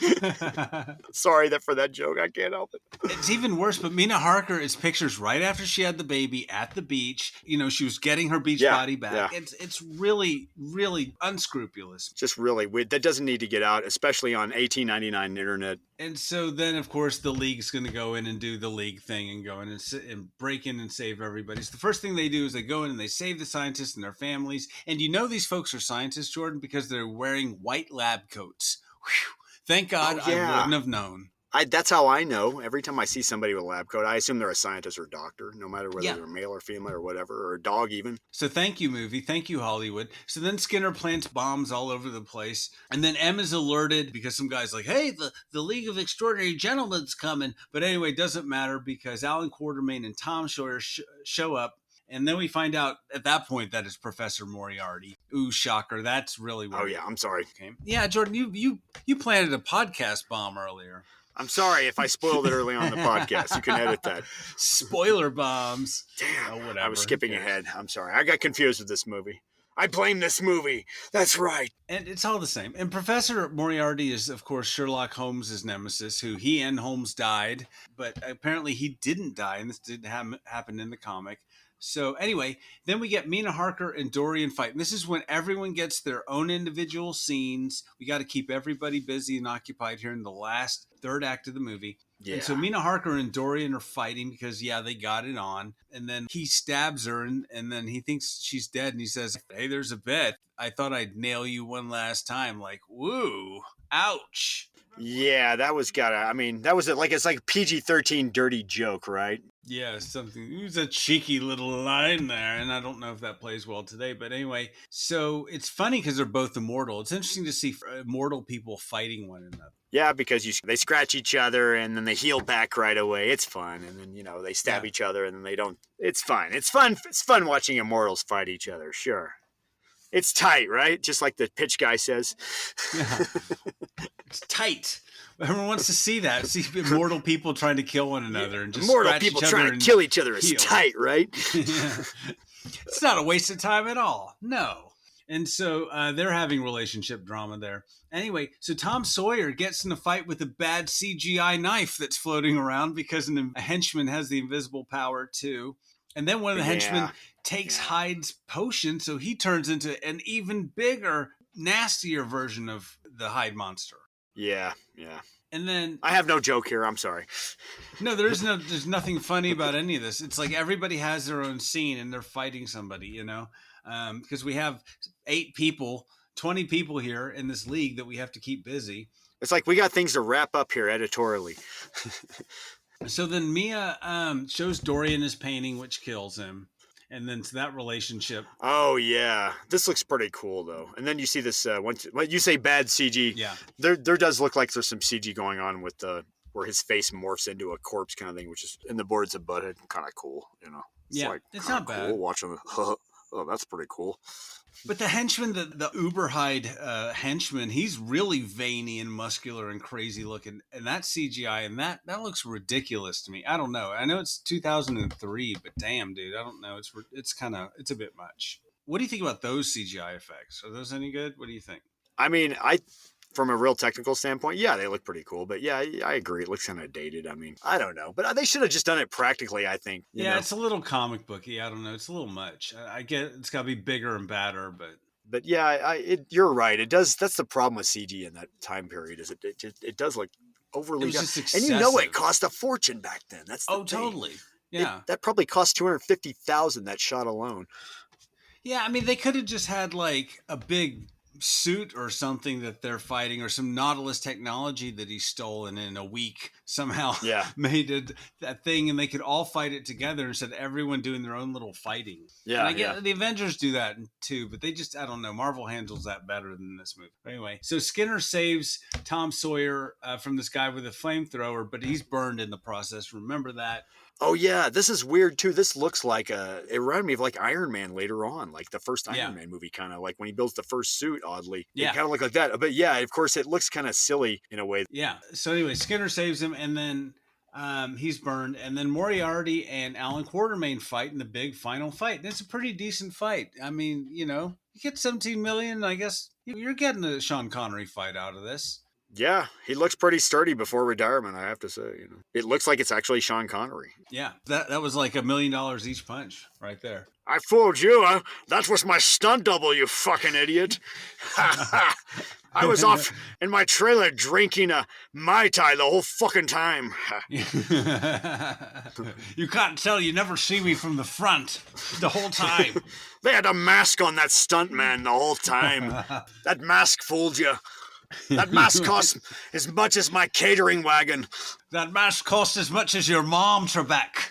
Sorry for that joke. I can't help it. It's even worse, but Mina Harker is pictures right after she had the baby at the beach. You know, she was getting her beach body back. Yeah. It's really, really unscrupulous. Just really weird. That doesn't need to get out, especially on $18.99 internet. And so then, of course, the League's going to go in and do the League thing and go in and break in and save everybody. So the first thing they do is they go in and they save the scientists and their families. And you know these folks are scientists, Jordan, because they're wearing white lab coats. Whew. Thank God I wouldn't have known. That's how I know. Every time I see somebody with a lab coat, I assume they're a scientist or a doctor, no matter whether they're male or female or whatever, or a dog even. So thank you, movie. Thank you, Hollywood. So then Skinner plants bombs all over the place. And then M is alerted because some guy's like, hey, the League of Extraordinary Gentlemen's coming. But anyway, it doesn't matter because Alan Quartermain and Tom Sawyer show up. And then we find out at that point that it's Professor Moriarty. Ooh, shocker. That's really weird. Oh, yeah. I'm sorry. Okay. Yeah, Jordan, you planted a podcast bomb earlier. I'm sorry if I spoiled it early on the podcast. You can edit that. Spoiler bombs. Damn. Oh, whatever. I was skipping ahead. I'm sorry. I got confused with this movie. I blame this movie. That's right. And it's all the same. And Professor Moriarty is, of course, Sherlock Holmes' nemesis, who he and Holmes died. But apparently he didn't die, and this didn't happen in the comic. So anyway, then we get Mina Harker and Dorian fight. And this is when everyone gets their own individual scenes. We got to keep everybody busy and occupied here in the third act of the movie. Yeah. And so Mina Harker and Dorian are fighting because, they got it on. And then he stabs her and then he thinks she's dead. And he says, hey, there's a bet. I thought I'd nail you one last time. Like, woo, ouch. Yeah, that was it's like PG-13 dirty joke, right? Yeah, something. It was a cheeky little line there, and I don't know if that plays well today. But anyway, so it's funny because they're both immortal. It's interesting to see immortal people fighting one another. Yeah, because they scratch each other and then they heal back right away. It's fun, and then they stab each other and then they don't. It's fun. It's fun. It's fun watching immortals fight each other. Sure, it's tight, right? Just like the pitch guy says. Yeah. It's tight. Everyone wants to see that. See immortal people trying to kill one another and just immortal people trying to kill each other is tight, right? Yeah. It's not a waste of time at all. No. And so they're having relationship drama there. Anyway, so Tom Sawyer gets in a fight with a bad CGI knife that's floating around because a henchman has the invisible power too. And then one of the henchmen takes Hyde's potion, so he turns into an even bigger, nastier version of the Hyde monster. Yeah. And then I have no joke here. I'm sorry. No, there's nothing funny about any of this. It's like everybody has their own scene and they're fighting somebody, because we have 8 people, 20 people here in this league that we have to keep busy. It's like we got things to wrap up here editorially. So then Mia shows Dorian his painting, which kills him. And then to that relationship. Oh, yeah. This looks pretty cool, though. And then you see this, when you say bad CG, there does look like there's some CG going on with where his face morphs into a corpse kind of thing, which is in the boards of Butthead. Kind of cool, It's not bad. Cool watching the, oh, that's pretty cool. But the henchman, the Uber Hyde henchman, he's really veiny and muscular and crazy looking. And that's CGI, and that looks ridiculous to me. I don't know. I know it's 2003, but damn, dude, I don't know. It's a bit much. What do you think about those CGI effects? Are those any good? What do you think? I mean, from a real technical standpoint, they look pretty cool. But yeah, I agree. It looks kind of dated. I mean, I don't know. But they should have just done it practically, I think. You know? It's a little comic booky. I don't know. It's a little much. I get it's got to be bigger and badder, but yeah, you're right. It does. That's the problem with CG in that time period. Is it does look overly done. And it cost a fortune back then. That's the thing. Totally. Yeah, that probably cost $250,000 that shot alone. Yeah, I mean, they could have just had like a big suit or something that they're fighting, or some Nautilus technology that he stole and in a week somehow made that thing, and they could all fight it together instead of everyone doing their own little fighting. Yeah, and I get the Avengers do that too, but they just, I don't know, Marvel handles that better than this movie. Anyway, so Skinner saves Tom Sawyer from this guy with a flamethrower, but he's burned in the process. Remember that. Oh yeah, this is weird too. This looks like it reminded me of like Iron Man later on, like the first Iron Man movie, kind of like when he builds the first suit, oddly. Yeah. It kind of looked like that. But yeah, of course, it looks kind of silly in a way. Yeah. So anyway, Skinner saves him, and then he's burned, and then Moriarty and Alan Quartermain fight in the big final fight. And it's a pretty decent fight. I mean, you get 17 million. I guess you're getting a Sean Connery fight out of this. Yeah, he looks pretty sturdy before retirement, I have to say. It looks like it's actually Sean Connery. Yeah, that was like $1 million each punch right there. I fooled you, huh? That was my stunt double, you fucking idiot. I was off in my trailer drinking a Mai Tai the whole fucking time. You can't tell. You never see me from the front the whole time. They had a mask on that stunt man the whole time. That mask fooled you. That mask cost as much as my catering wagon. That mask cost as much as your mom, Trebek.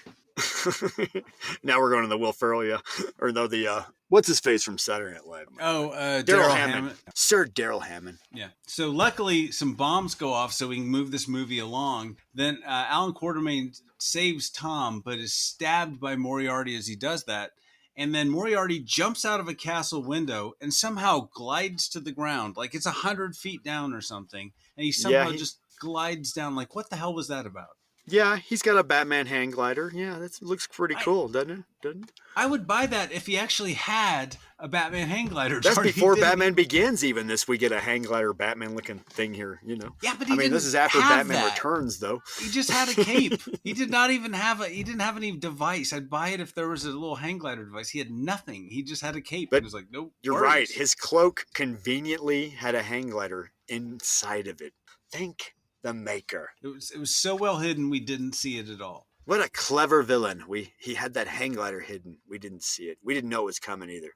Now we're going to the Will Ferrell, yeah. Or no, the, what's his face from Saturday Night Live? Oh, Daryl Hammond. Sir Daryl Hammond. Yeah. So luckily some bombs go off so we can move this movie along. Then Alan Quartermain saves Tom, but is stabbed by Moriarty as he does that. And then Moriarty jumps out of a castle window and somehow glides to the ground. Like it's 100 feet down or something. And he somehow just glides down. Like, what the hell was that about? Yeah, he's got a Batman hang glider. Yeah, that looks pretty cool, doesn't it? I would buy that if he actually had a Batman hang glider. That's before Batman Begins, even this. We get a hang glider Batman-looking thing here, Yeah, but this is after Batman Returns, though. He just had a cape. He did not even have he didn't have any device. I'd buy it if there was a little hang glider device. He had nothing. He just had a cape. But he was like, nope. You're right. His cloak conveniently had a hang glider inside of it. Thank the maker. It was so well hidden we didn't see it at all. What a clever villain. He had that hang glider hidden. We didn't see it. We didn't know it was coming either.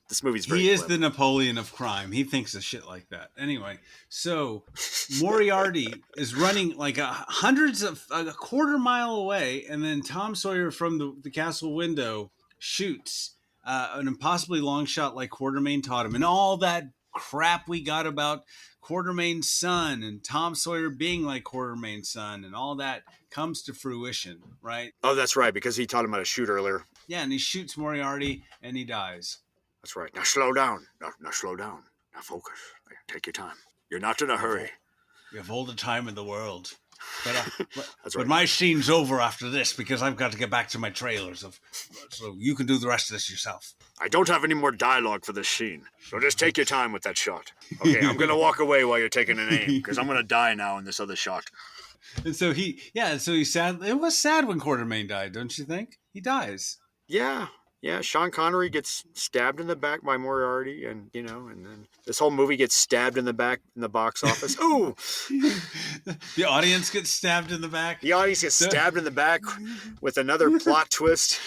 This movie's very He is clever. the Napoleon of crime. He thinks of shit like that. Anyway, so Moriarty is running like a quarter mile away, and then Tom Sawyer from the castle window shoots an impossibly long shot like Quartermain taught him. And all that crap we got about Quartermain's son and Tom Sawyer being like Quartermain's son and all that comes to fruition, right? Oh, that's right, because he taught him how to shoot earlier. Yeah, and he shoots Moriarty and he dies. That's right. Now slow down. Now slow down. Now focus. Take your time. You're not in a hurry. We have all the time in the world. But, That's but right. my scene's over after this because I've got to get back to my trailers. So you can do the rest of this yourself. I don't have any more dialogue for this scene, so just take your time with that shot. Okay, I'm going to walk away while you're taking an aim, because I'm going to die now in this other shot. And so he's sad. It was sad when Quartermain died, don't you think? He dies. Yeah, Sean Connery gets stabbed in the back by Moriarty, and then this whole movie gets stabbed in the back in the box office. Ooh! The audience gets stabbed in the back. The audience gets stabbed in the back with another plot twist.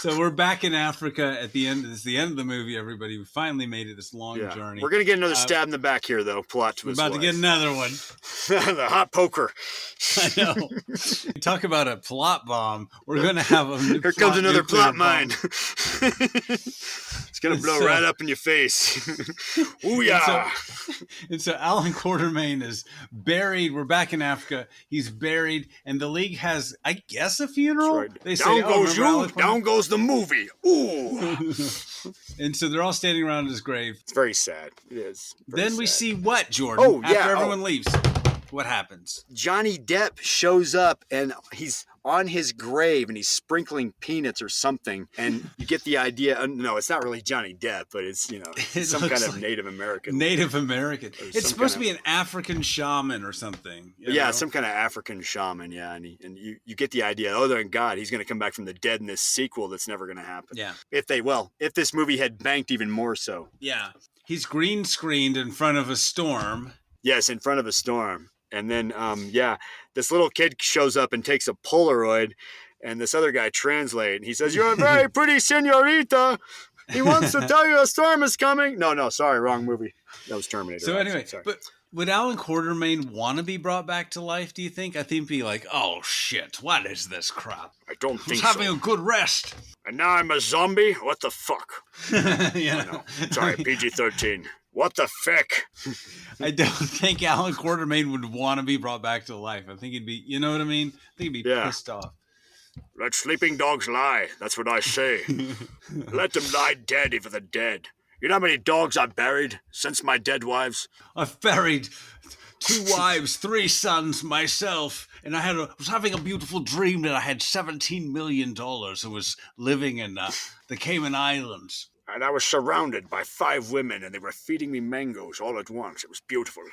So we're back in Africa at the end. It's the end of the movie, everybody. We finally made it this long journey. We're going to get another stab in the back here, though, plot twist. We're about to get another one. The hot poker. I know. Talk about a plot bomb. We're going to have a Here comes another plot mine. It's going to blow right up in your face. Ooh, yeah. And so Alan Quartermain is buried. We're back in Africa. He's buried. And the League has, I guess, a funeral. Right. They down say, goes you, down goes the movie. Ooh. And so they're all standing around his grave. It's very sad. It is. Then we see what, Jordan? Oh, yeah. After everyone leaves, what happens? Johnny Depp shows up and he's on his grave and he's sprinkling peanuts or something. And you get the idea. No, it's not really Johnny Depp, but it's, some kind of Native American. Native American. It's supposed to be an African shaman or something. Yeah, some kind of African shaman. Yeah. And you get the idea. Oh, thank God, he's going to come back from the dead in this sequel that's never going to happen. Yeah. If this movie had banked even more so. Yeah. He's green screened in front of a storm. Yes, in front of a storm. And then, this little kid shows up and takes a Polaroid, and this other guy translates. He says, "You're a very pretty senorita. He wants to tell you a storm is coming." No, sorry, wrong movie. That was Terminator. So anyway, sorry. But would Alan Quartermain want to be brought back to life, do you think? I think he'd be like, oh, shit, what is this crap? I don't I think was having so. a good rest. And now I'm a zombie? What the fuck? Yeah. No. Sorry, PG-13. What the feck? I don't think Alan Quartermain would want to be brought back to life. I think he'd be, you know what I mean? I think he'd be pissed off. Let sleeping dogs lie. That's what I say. Let them lie dead for the dead. You know how many dogs I've buried since my dead wives? I've buried 2 wives, 3 sons myself, and was having a beautiful dream that I had $17 million and was living in the Cayman Islands. And I was surrounded by 5 women, and they were feeding me mangoes all at once. It was beautiful.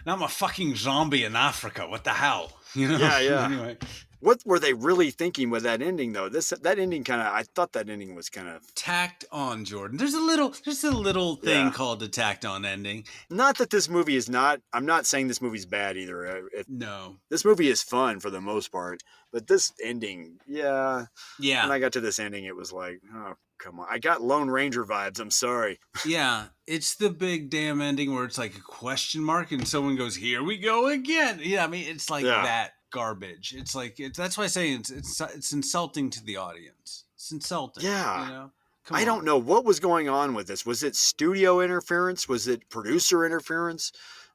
Now I'm a fucking zombie in Africa. What the hell? You know? Yeah. Anyway. What were they really thinking with that ending, though? That ending I thought that ending was kind of Tacked on, Jordan. There's a little thing called the tacked on ending. Not that this movie is not. I'm not saying this movie's bad either. No. This movie is fun for the most part, but this ending, yeah. Yeah. When I got to this ending, it was like, oh, come on. I got Lone Ranger vibes. I'm sorry. Yeah. It's the big damn ending where it's like a question mark and someone goes, "Here we go again." Yeah. I mean, it's like that garbage. It's like that's why I say it's insulting to the audience. It's insulting. Yeah. You know? I don't know what was going on with this. Was it studio interference? Was it producer interference?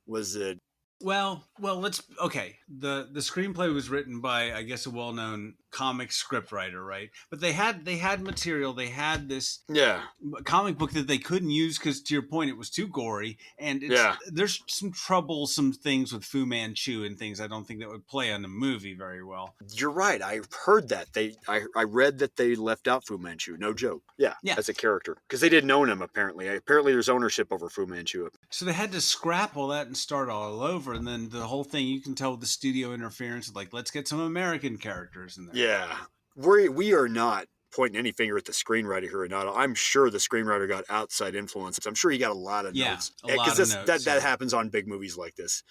Was it? Well, okay. The screenplay was written by, I guess, a well-known comic scriptwriter, right? But they had material. They had this comic book that they couldn't use because, to your point, it was too gory. And there's some troublesome things with Fu Manchu and things I don't think that would play on the movie very well. You're right. I heard that. I read that they left out Fu Manchu. No joke. Yeah. As a character. Because they didn't own him, apparently. Apparently there's ownership over Fu Manchu. So they had to scrap all that and start all over. And then the whole thing, you can tell with the studio interference, like, let's get some American characters in there. Yeah. We are not pointing any finger at the screenwriter here or not. I'm sure the screenwriter got outside influence. I'm sure he got a lot of notes. Because that happens on big movies like this.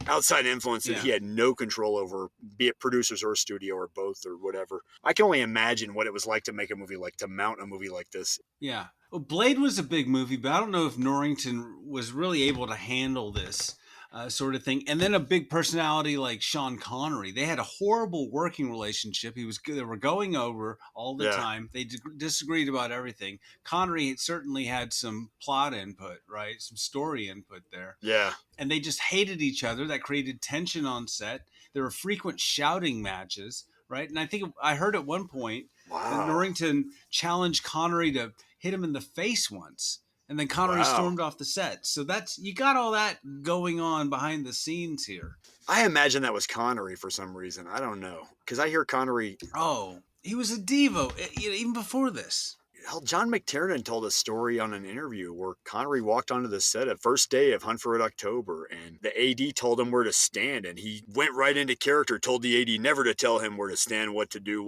Outside influence that he had no control over, be it producers or studio or both or whatever. I can only imagine what it was like to make a movie to mount a movie like this. Yeah. Well, Blade was a big movie, but I don't know if Norrington was really able to handle this sort of thing. And then a big personality like Sean Connery. They had a horrible working relationship. They were going over all the time. They disagreed about everything. Connery certainly had some plot input, right? Some story input there. Yeah. And they just hated each other. That created tension on set. There were frequent shouting matches, right? And I think I heard at one point that Norrington challenged Connery to hit him in the face once. And then Connery stormed off the set. So you got all that going on behind the scenes here. I imagine that was Connery for some reason. I don't know. Because I hear Connery. Oh, he was a diva even before this. Hell, John McTiernan told a story on an interview where Connery walked onto the set at first day of Hunt for Red October, and the AD told him where to stand, and he went right into character, told the AD never to tell him where to stand, what to do,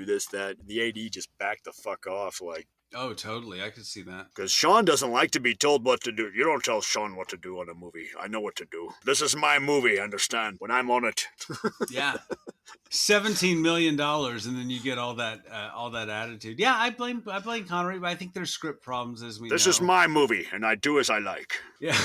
this, that. The AD just backed the fuck off, like. Oh, totally. I could see that. Because Sean doesn't like to be told what to do. You don't tell Sean what to do on a movie. I know what to do. This is my movie, understand? When I'm on it. Yeah. $17 million, and then you get all that attitude. Yeah, I blame Connery, but I think there's script problems as we know. This is my movie, and I do as I like. Yeah,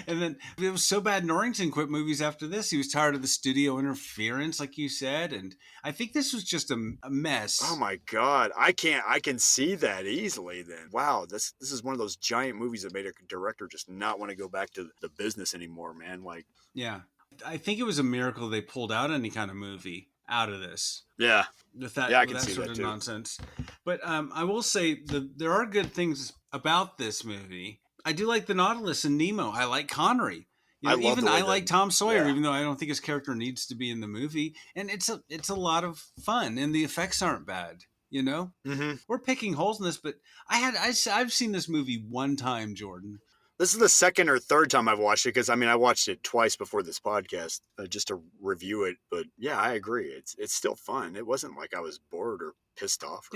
and then it was so bad Norrington quit movies after this. He was tired of the studio interference, like you said, and I think this was just a mess. Oh my God, I can see that easily. Then wow, this is one of those giant movies that made a director just not want to go back to the business anymore, man. Like, yeah. I think it was a miracle they pulled out any kind of movie out of this. Yeah. With that, I can that see sort that of too. nonsense. But I will say there are good things about this movie. I do like the Nautilus and Nemo. I like Connery. You know, I like Tom Sawyer, even though I don't think his character needs to be in the movie. And it's a lot of fun, and the effects aren't bad. You know, we're picking holes in this, but I've seen this movie one time, Jordan. This is the second or third time I've watched it because, I mean, I watched it twice before this podcast just to review it. But yeah, I agree. It's still fun. It wasn't like I was bored or pissed off.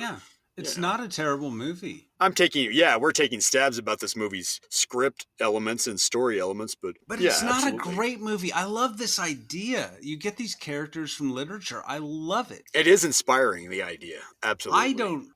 It's not a terrible movie. We're taking stabs about this movie's script elements and story elements, but it's not a great movie. I love this idea. You get these characters from literature. I love it. It is inspiring, the idea. Absolutely.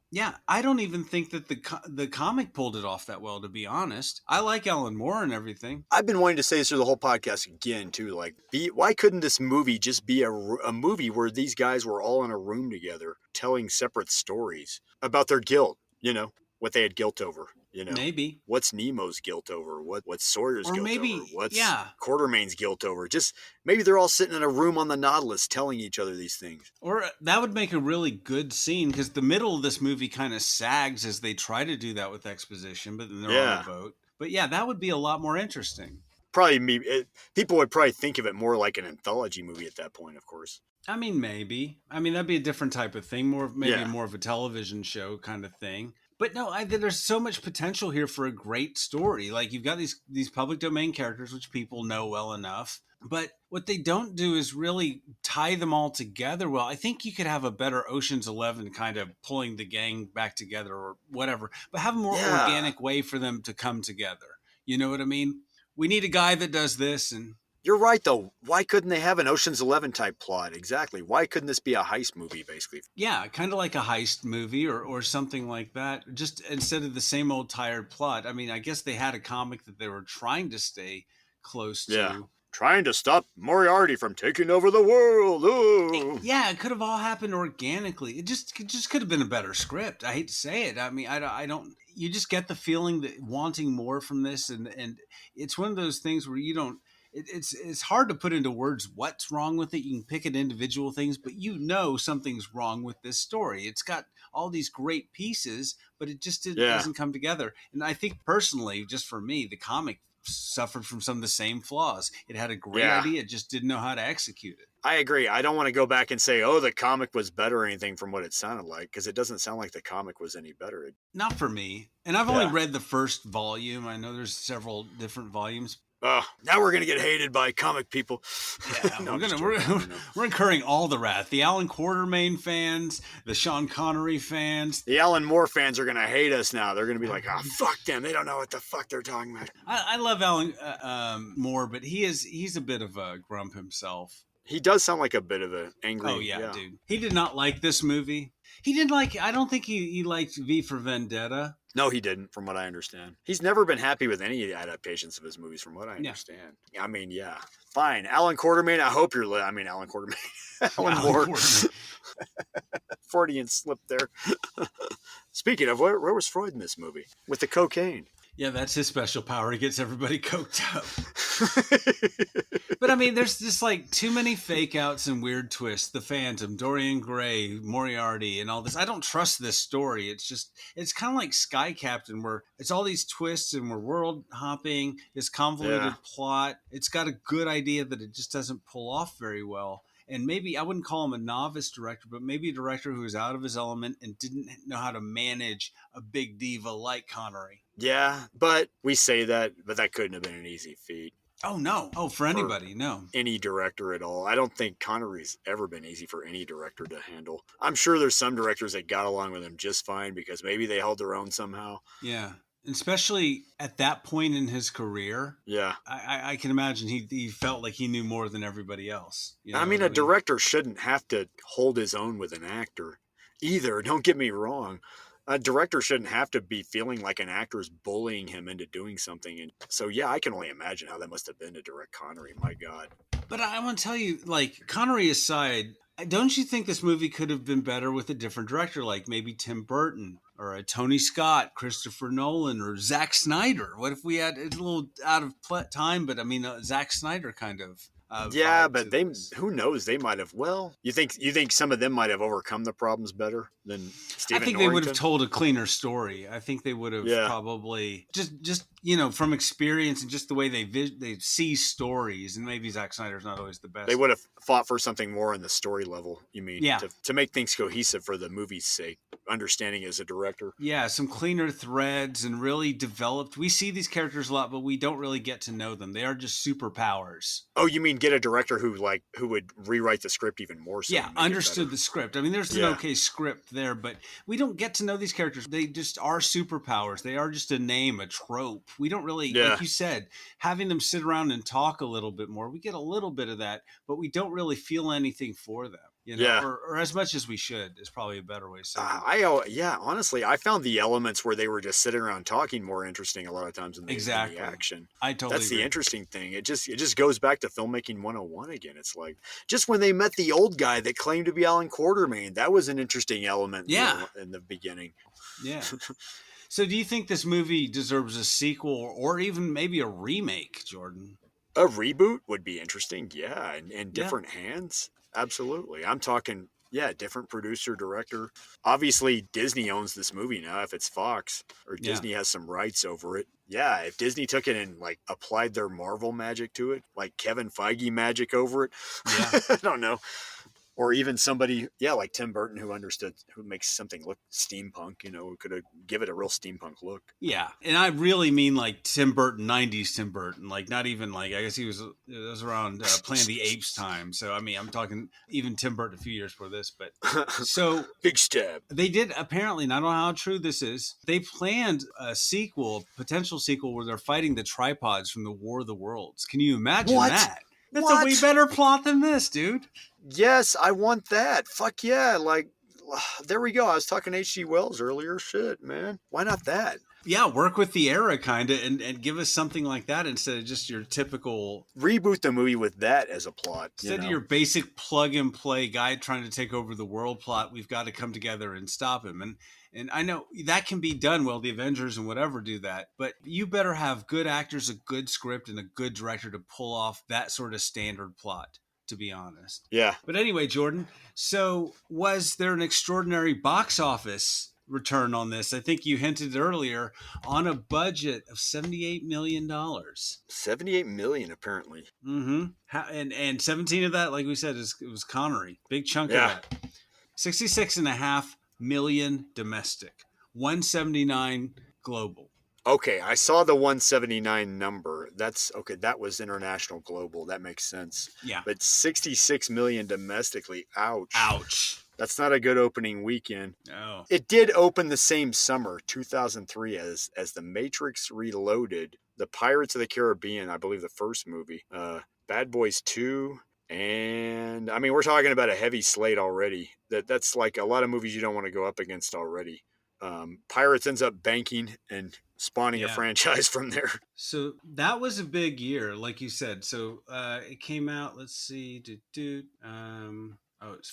I don't even think that the comic pulled it off that well, to be honest. I like Alan Moore and everything. I've been wanting to say this through the whole podcast again, too. Like, why couldn't this movie just be a movie where these guys were all in a room together telling separate stories about their guilt, you know, what they had guilt over, You know, Maybe. what's Nemo's guilt over? What's Sawyer's Or guilt maybe, over? What's yeah. Quartermain's guilt over? Just maybe they're all sitting in a room on the Nautilus telling each other these things. Or that would make a really good scene, because the middle of this movie kind of sags as they try to do that with exposition, but then they're on Yeah. a boat. But yeah, that would be a lot more interesting. Probably people would probably think of it more like an anthology movie at that point, of course. I mean, maybe. I mean, that'd be a different type of thing, maybe Yeah. more of a television show kind of thing. But no, there's so much potential here for a great story. Like, you've got these public domain characters, which people know well enough. But what they don't do is really tie them all together well. I think you could have a better Ocean's 11 kind of pulling the gang back together or whatever, but have a more organic way for them to come together. You know what I mean? We need a guy that does this, and You're right, though. Why couldn't they have an Ocean's 11 type plot? Exactly. Why couldn't this be a heist movie, basically? yeah, kind of like a heist movie or something like that. Just instead of the same old tired plot. I mean, I guess they had a comic that they were trying to stay close to. Yeah. Trying to stop Moriarty from taking over the world. Ooh. Yeah, it could have all happened organically. It just could have been a better script. I hate to say it. I mean, I don't. You just get the feeling that wanting more from this, and it's one of those things where you don't. It's hard to put into words what's wrong with it. You can pick at individual things, but you know something's wrong with this story. It's got all these great pieces, but it just doesn't come together. And I think personally, just for me, the comic suffered from some of the same flaws. It had a great idea, it just didn't know how to execute it. I agree. I don't want to go back and say, oh, the comic was better or anything from what it sounded like, because it doesn't sound like the comic was any better. Not for me. And I've only read the first volume. I know there's several different volumes. Now we're gonna get hated by comic people. Yeah, No, we're incurring all the wrath. The Alan Quartermain fans, the Sean Connery fans. The Alan Moore fans are gonna hate us now. They're gonna be like, "Oh, fuck them! They don't know what the fuck they're talking about." I love Alan Moore, but he's a bit of a grump himself. He does sound like a bit of an angry. Oh yeah, dude. He did not like this movie. He didn't like. I don't think he liked V for Vendetta. No, he didn't, from what I understand. He's never been happy with any adaptations of his movies, from what I understand. I mean, yeah. Fine. Alan Quartermain, I hope you're... Alan Quartermain. Alan Moore. Freudian slip there. Speaking of, where was Freud in this movie? With the cocaine. Yeah, that's his special power. He gets everybody coked up. But I mean, there's just like too many fake outs and weird twists. The Phantom, Dorian Gray, Moriarty, and all this. I don't trust this story. It's kind of like Sky Captain, where it's all these twists and we're world hopping, this convoluted plot. It's got a good idea that it just doesn't pull off very well. And maybe I wouldn't call him a novice director, but maybe a director who was out of his element and didn't know how to manage a big diva like Connery. Yeah, but we say that, but that couldn't have been an easy feat. Oh, no. Oh, for anybody, no. Any director at all. I don't think Connery's ever been easy for any director to handle. I'm sure there's some directors that got along with him just fine because maybe they held their own somehow. Yeah. Especially at that point in his career. Yeah. I can imagine he felt like he knew more than everybody else. You know I mean, a director shouldn't have to hold his own with an actor either. Don't get me wrong. A director shouldn't have to be feeling like an actor is bullying him into doing something. And so, yeah, I can only imagine how that must have been to direct Connery. My God. But I want to tell you, like, Connery aside, don't you think this movie could have been better with a different director, like maybe Tim Burton or a Tony Scott, Christopher Nolan, or Zack Snyder? What if we had it's a little out of time, but I mean, Zack Snyder kind of. Yeah, but who knows? They might have. Well, you think some of them might have overcome the problems better than Stephen I think Norrington? they would have told a cleaner story. I think they would have probably just from experience and just the way they see stories. And maybe Zack Snyder's not always the best. They would have fought for something more on the story level. You mean? Yeah. To make things cohesive for the movie's sake, understanding as a director. Yeah, some cleaner threads and really developed. We see these characters a lot, but we don't really get to know them. They are just superpowers. Oh, you mean get a director who would rewrite the script even more so? Yeah, understood the script. I mean, there's an okay script there, but we don't get to know these characters. They just are superpowers. They are just a name, a trope. We don't really, like you said, having them sit around and talk a little bit more. We get a little bit of that, but we don't really feel anything for them. Or as much as we should is probably a better way to say it. Honestly, I found the elements where they were just sitting around talking more interesting a lot of times than the action. I totally That's agree. The interesting thing. It just goes back to filmmaking 101 again. It's like just when they met the old guy that claimed to be Alan Quartermain, that was an interesting element in the beginning. Yeah. So do you think this movie deserves a sequel or even maybe a remake, Jordan? A reboot would be interesting. Yeah. In Yeah. different hands. Absolutely. I'm talking, yeah, different producer, director. Obviously, Disney owns this movie now if it's Fox, or Yeah. Disney has some rights over it. Yeah, if Disney took it and like applied their Marvel magic to it, like Kevin Feige magic over it. Yeah. I don't know. Or even somebody, yeah, like Tim Burton, who makes something look steampunk, who could give it a real steampunk look. Yeah. And I really mean like Tim Burton, 90s Tim Burton, like not even like, I guess it was around Planet of the Apes time. So, I mean, I'm talking even Tim Burton a few years before this, but so Big stab. they did apparently, and I don't know how true this is, they planned a potential sequel where they're fighting the tripods from the War of the Worlds. Can you imagine What? that? That's What? a way better plot than this, dude. Yes, I want that. Fuck yeah. Like, there we go. I was talking H.G. Wells earlier. Shit, man. Why not that? Yeah, work with the era kind of and give us something like that instead of just your typical... Reboot the movie with that as a plot. Instead of your basic plug-and-play guy trying to take over the world plot, we've got to come together and stop him. And I know that can be done well, the Avengers and whatever do that, but you better have good actors, a good script, and a good director to pull off that sort of standard plot, to be honest. Yeah. But anyway, Jordan, so was there an extraordinary box office return on this? I think you hinted earlier, on a budget of $78 million. $78 million, apparently. Mm-hmm. And 17 of that, like we said, it was Connery. Big chunk Yeah. of that. 66.5 million domestic, 179 global. Okay, I saw the 179 number. That's okay. That was international global. That makes sense. Yeah. But 66 million domestically. Ouch. Ouch. That's not a good opening weekend. No. It did open the same summer, 2003, as The Matrix Reloaded, The Pirates of the Caribbean, I believe the first movie, Bad Boys 2, and I mean, we're talking about a heavy slate already. That's like a lot of movies you don't want to go up against already. Pirates ends up banking and spawning a franchise from there. So that was a big year, like you said. So it came out, let's see, it's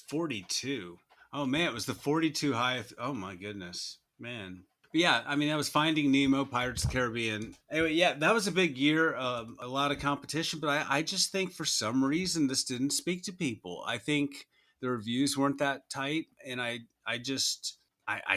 42. Oh man, it was the 42 highest. Oh my goodness, man. But yeah, I mean, that was Finding Nemo, Pirates of the Caribbean. Anyway, yeah, that was a big year, a lot of competition, but I just think for some reason this didn't speak to people. I think the reviews weren't that tight, and I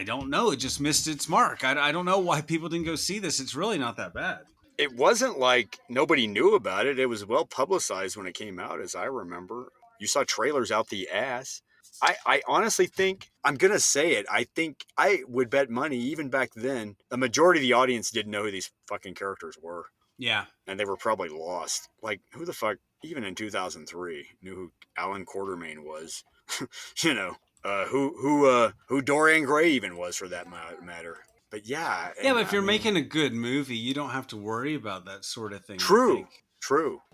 don't know. It just missed its mark. I don't know why people didn't go see this. It's really not that bad. It wasn't like nobody knew about it. It was well publicized when it came out, as I remember. You saw trailers out the ass. I honestly think, I'm going to say it, I think I would bet money, even back then, the majority of the audience didn't know who these fucking characters were. Yeah. And they were probably lost. Like, who the fuck, even in 2003, knew who Alan Quartermain was? Who Dorian Gray even was, for that matter. But yeah. Yeah, but if you're making a good movie, you don't have to worry about that sort of thing. True.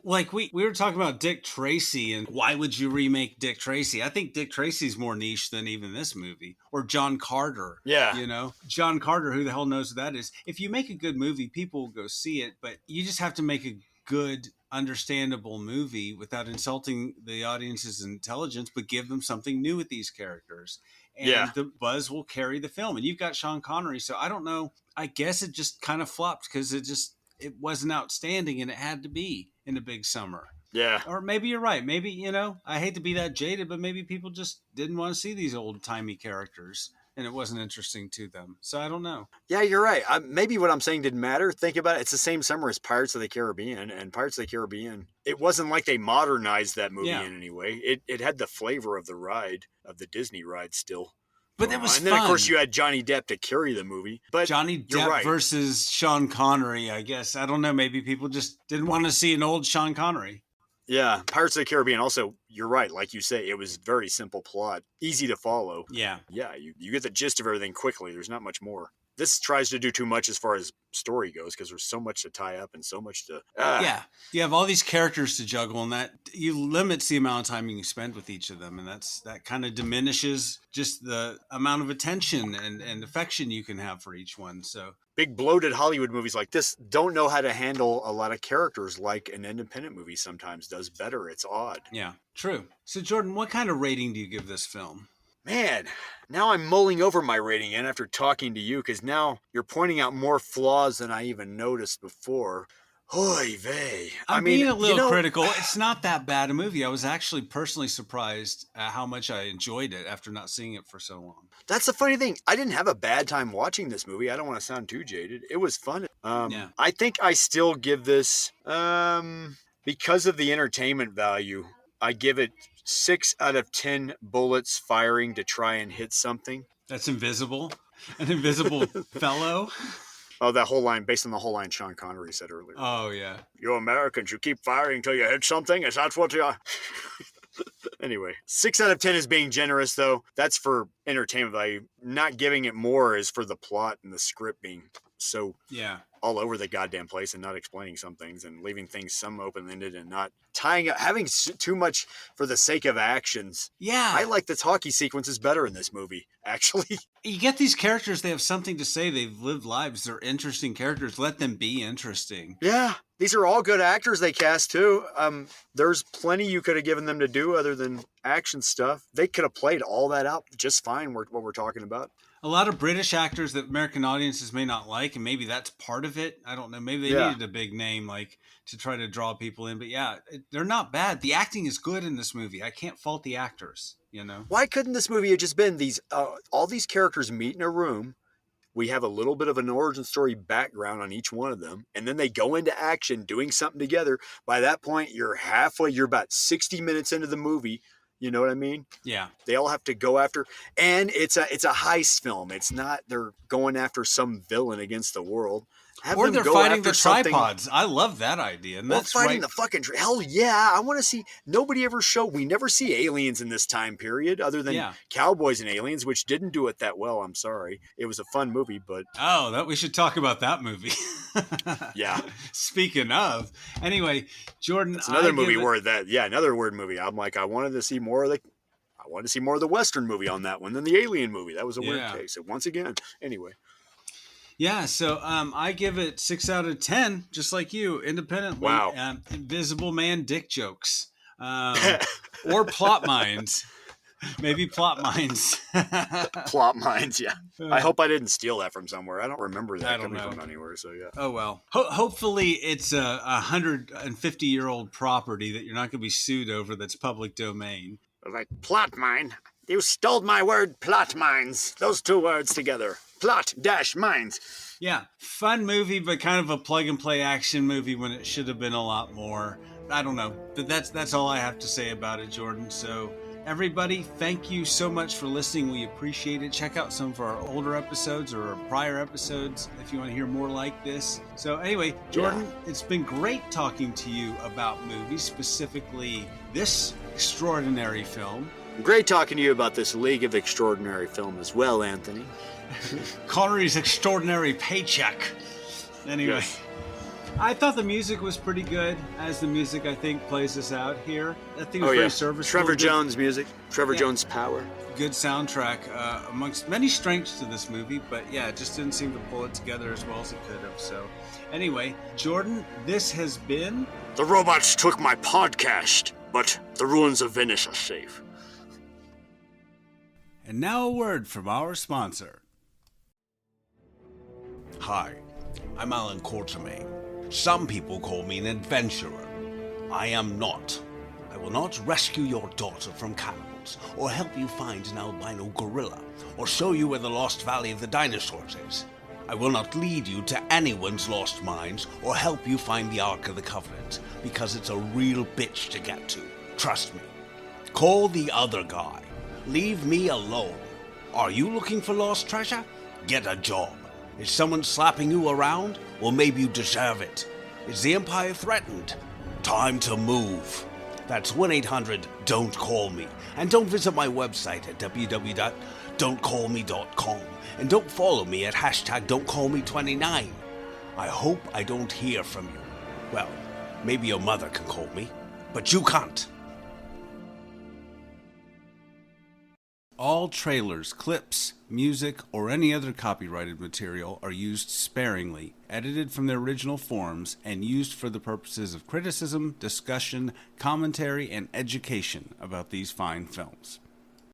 Like we were talking about Dick Tracy, and why would you remake Dick Tracy? I think Dick Tracy's more niche than even this movie. Or John Carter. Yeah. John Carter, who the hell knows who that is? If you make a good movie, people will go see it, but you just have to make a good, understandable movie without insulting the audience's intelligence, but give them something new with these characters. And the buzz will carry the film. And you've got Sean Connery, so I don't know. I guess it just kind of flopped because it wasn't outstanding, and it had to be in a big summer. Yeah. Or maybe you're right. Maybe, I hate to be that jaded, but maybe people just didn't want to see these old-timey characters, and it wasn't interesting to them. So I don't know. Yeah, you're right. Maybe what I'm saying didn't matter. Think about it. It's the same summer as Pirates of the Caribbean, and Pirates of the Caribbean, it wasn't like they modernized that movie in any way. It had the flavor of the ride, of the Disney ride still. But it was fun. And then, of course, you had Johnny Depp to carry the movie. But Johnny Depp versus Sean Connery, I guess. I don't know. Maybe people just didn't want to see an old Sean Connery. Yeah. Pirates of the Caribbean, also, you're right. Like you say, it was very simple plot. Easy to follow. Yeah. Yeah, you get the gist of everything quickly. There's not much more. This tries to do too much as far as story goes because there's so much to tie up and so much to... Yeah. You have all these characters to juggle, and that you limits the amount of time you can spend with each of them, and that kind of diminishes just the amount of attention and affection you can have for each one. So big bloated Hollywood movies like this don't know how to handle a lot of characters like an independent movie sometimes does better. It's odd. Yeah, true. So Jordan, what kind of rating do you give this film? Man, now I'm mulling over my rating and after talking to you, because now you're pointing out more flaws than I even noticed before. Oy vey. I'm being a little critical. It's not that bad a movie. I was actually personally surprised at how much I enjoyed it after not seeing it for so long. That's the funny thing. I didn't have a bad time watching this movie. I don't want to sound too jaded. It was fun. Yeah. I think I still give this, because of the entertainment value, I give it 6 out of 10 bullets firing to try and hit something. That's invisible. An invisible fellow. Oh, that whole line, based on the whole line Sean Connery said earlier. Oh, yeah. You Americans, you keep firing until you hit something? Is that what you are? Anyway, 6 out of 10 is being generous, though. That's for entertainment value. Not giving it more is for the plot and the script being so all over the goddamn place and not explaining some things and leaving things some open-ended and not tying up, having too much for the sake of actions. Yeah. I like the talkie sequences better in this movie, actually. You get these characters, they have something to say. They've lived lives. They're interesting characters. Let them be interesting. Yeah. These are all good actors they cast, too. There's plenty you could have given them to do other than action stuff. They could have played all that out just fine, what we're talking about. A lot of British actors that American audiences may not like, and maybe that's part of it. I don't know. Maybe they needed a big name like to try to draw people in. But yeah, they're not bad. The acting is good in this movie. I can't fault the actors, you know. Why couldn't this movie have just been these all these characters meet in a room? We have a little bit of an origin story background on each one of them, and then they go into action doing something together. By that point, you're about 60 minutes into the movie. You know what I mean? Yeah. They all have to go after, and it's a heist film. It's not they're going after some villain against the world. Or they're fighting the tripods. I love that idea. And that's fighting the fucking hell yeah! I want to see. Nobody ever showed. We never see aliens in this time period, other than Cowboys and Aliens, which didn't do it that well. I'm sorry. It was a fun movie, but we should talk about that movie. Yeah. Speaking of, anyway, Jordan, it's another movie another weird movie. I'm like, I wanted to see more of the Western movie on that one than the Alien movie. That was a weird case. And once again, anyway. Yeah, so I give it 6 out of 10, just like you, independently. Wow. Invisible Man dick jokes. Or plot mines. Maybe plot mines. Plot mines, yeah. I hope I didn't steal that from somewhere. I don't remember that coming from anywhere, so yeah. Oh, well. Hopefully it's a 150-year-old property that you're not going to be sued over that's public domain. Like, plot mine. You stole my word, plot mines. Those two words together. Plot-mines. Yeah, fun movie, but kind of a plug-and-play action movie when it should have been a lot more. I don't know. But that's all I have to say about it, Jordan. So, everybody, thank you so much for listening. We appreciate it. Check out some of our older episodes or our prior episodes if you want to hear more like this. So, anyway, Jordan, it's been great talking to you about movies, specifically this extraordinary film. Great talking to you about this League of Extraordinary film as well, Anthony. Connery's extraordinary paycheck. Anyway, I thought the music was pretty good, as the music, I think, plays us out here. I think it was very serviceable. Trevor Jones music. Trevor Jones power. Good soundtrack, amongst many strengths to this movie, but yeah, it just didn't seem to pull it together as well as it could have. So, anyway, Jordan, this has been... The robots took my podcast, but the ruins of Venice are safe. And now a word from our sponsor. Hi, I'm Alan Quartermain. Some people call me an adventurer. I am not. I will not rescue your daughter from cannibals, or help you find an albino gorilla, or show you where the lost valley of the dinosaurs is. I will not lead you to anyone's lost mines, or help you find the Ark of the Covenant, because it's a real bitch to get to. Trust me. Call the other guy. Leave me alone. Are you looking for lost treasure? Get a job. Is someone slapping you around? Well, maybe you deserve it. Is the Empire threatened? Time to move. That's 1-800-DON'T-CALL-ME. And don't visit my website at www.don'tcallme.com. And don't follow me at #Don'tCallMe29. I hope I don't hear from you. Well, maybe your mother can call me, but you can't. All trailers, clips, music, or any other copyrighted material are used sparingly, edited from their original forms, and used for the purposes of criticism, discussion, commentary, and education about these fine films.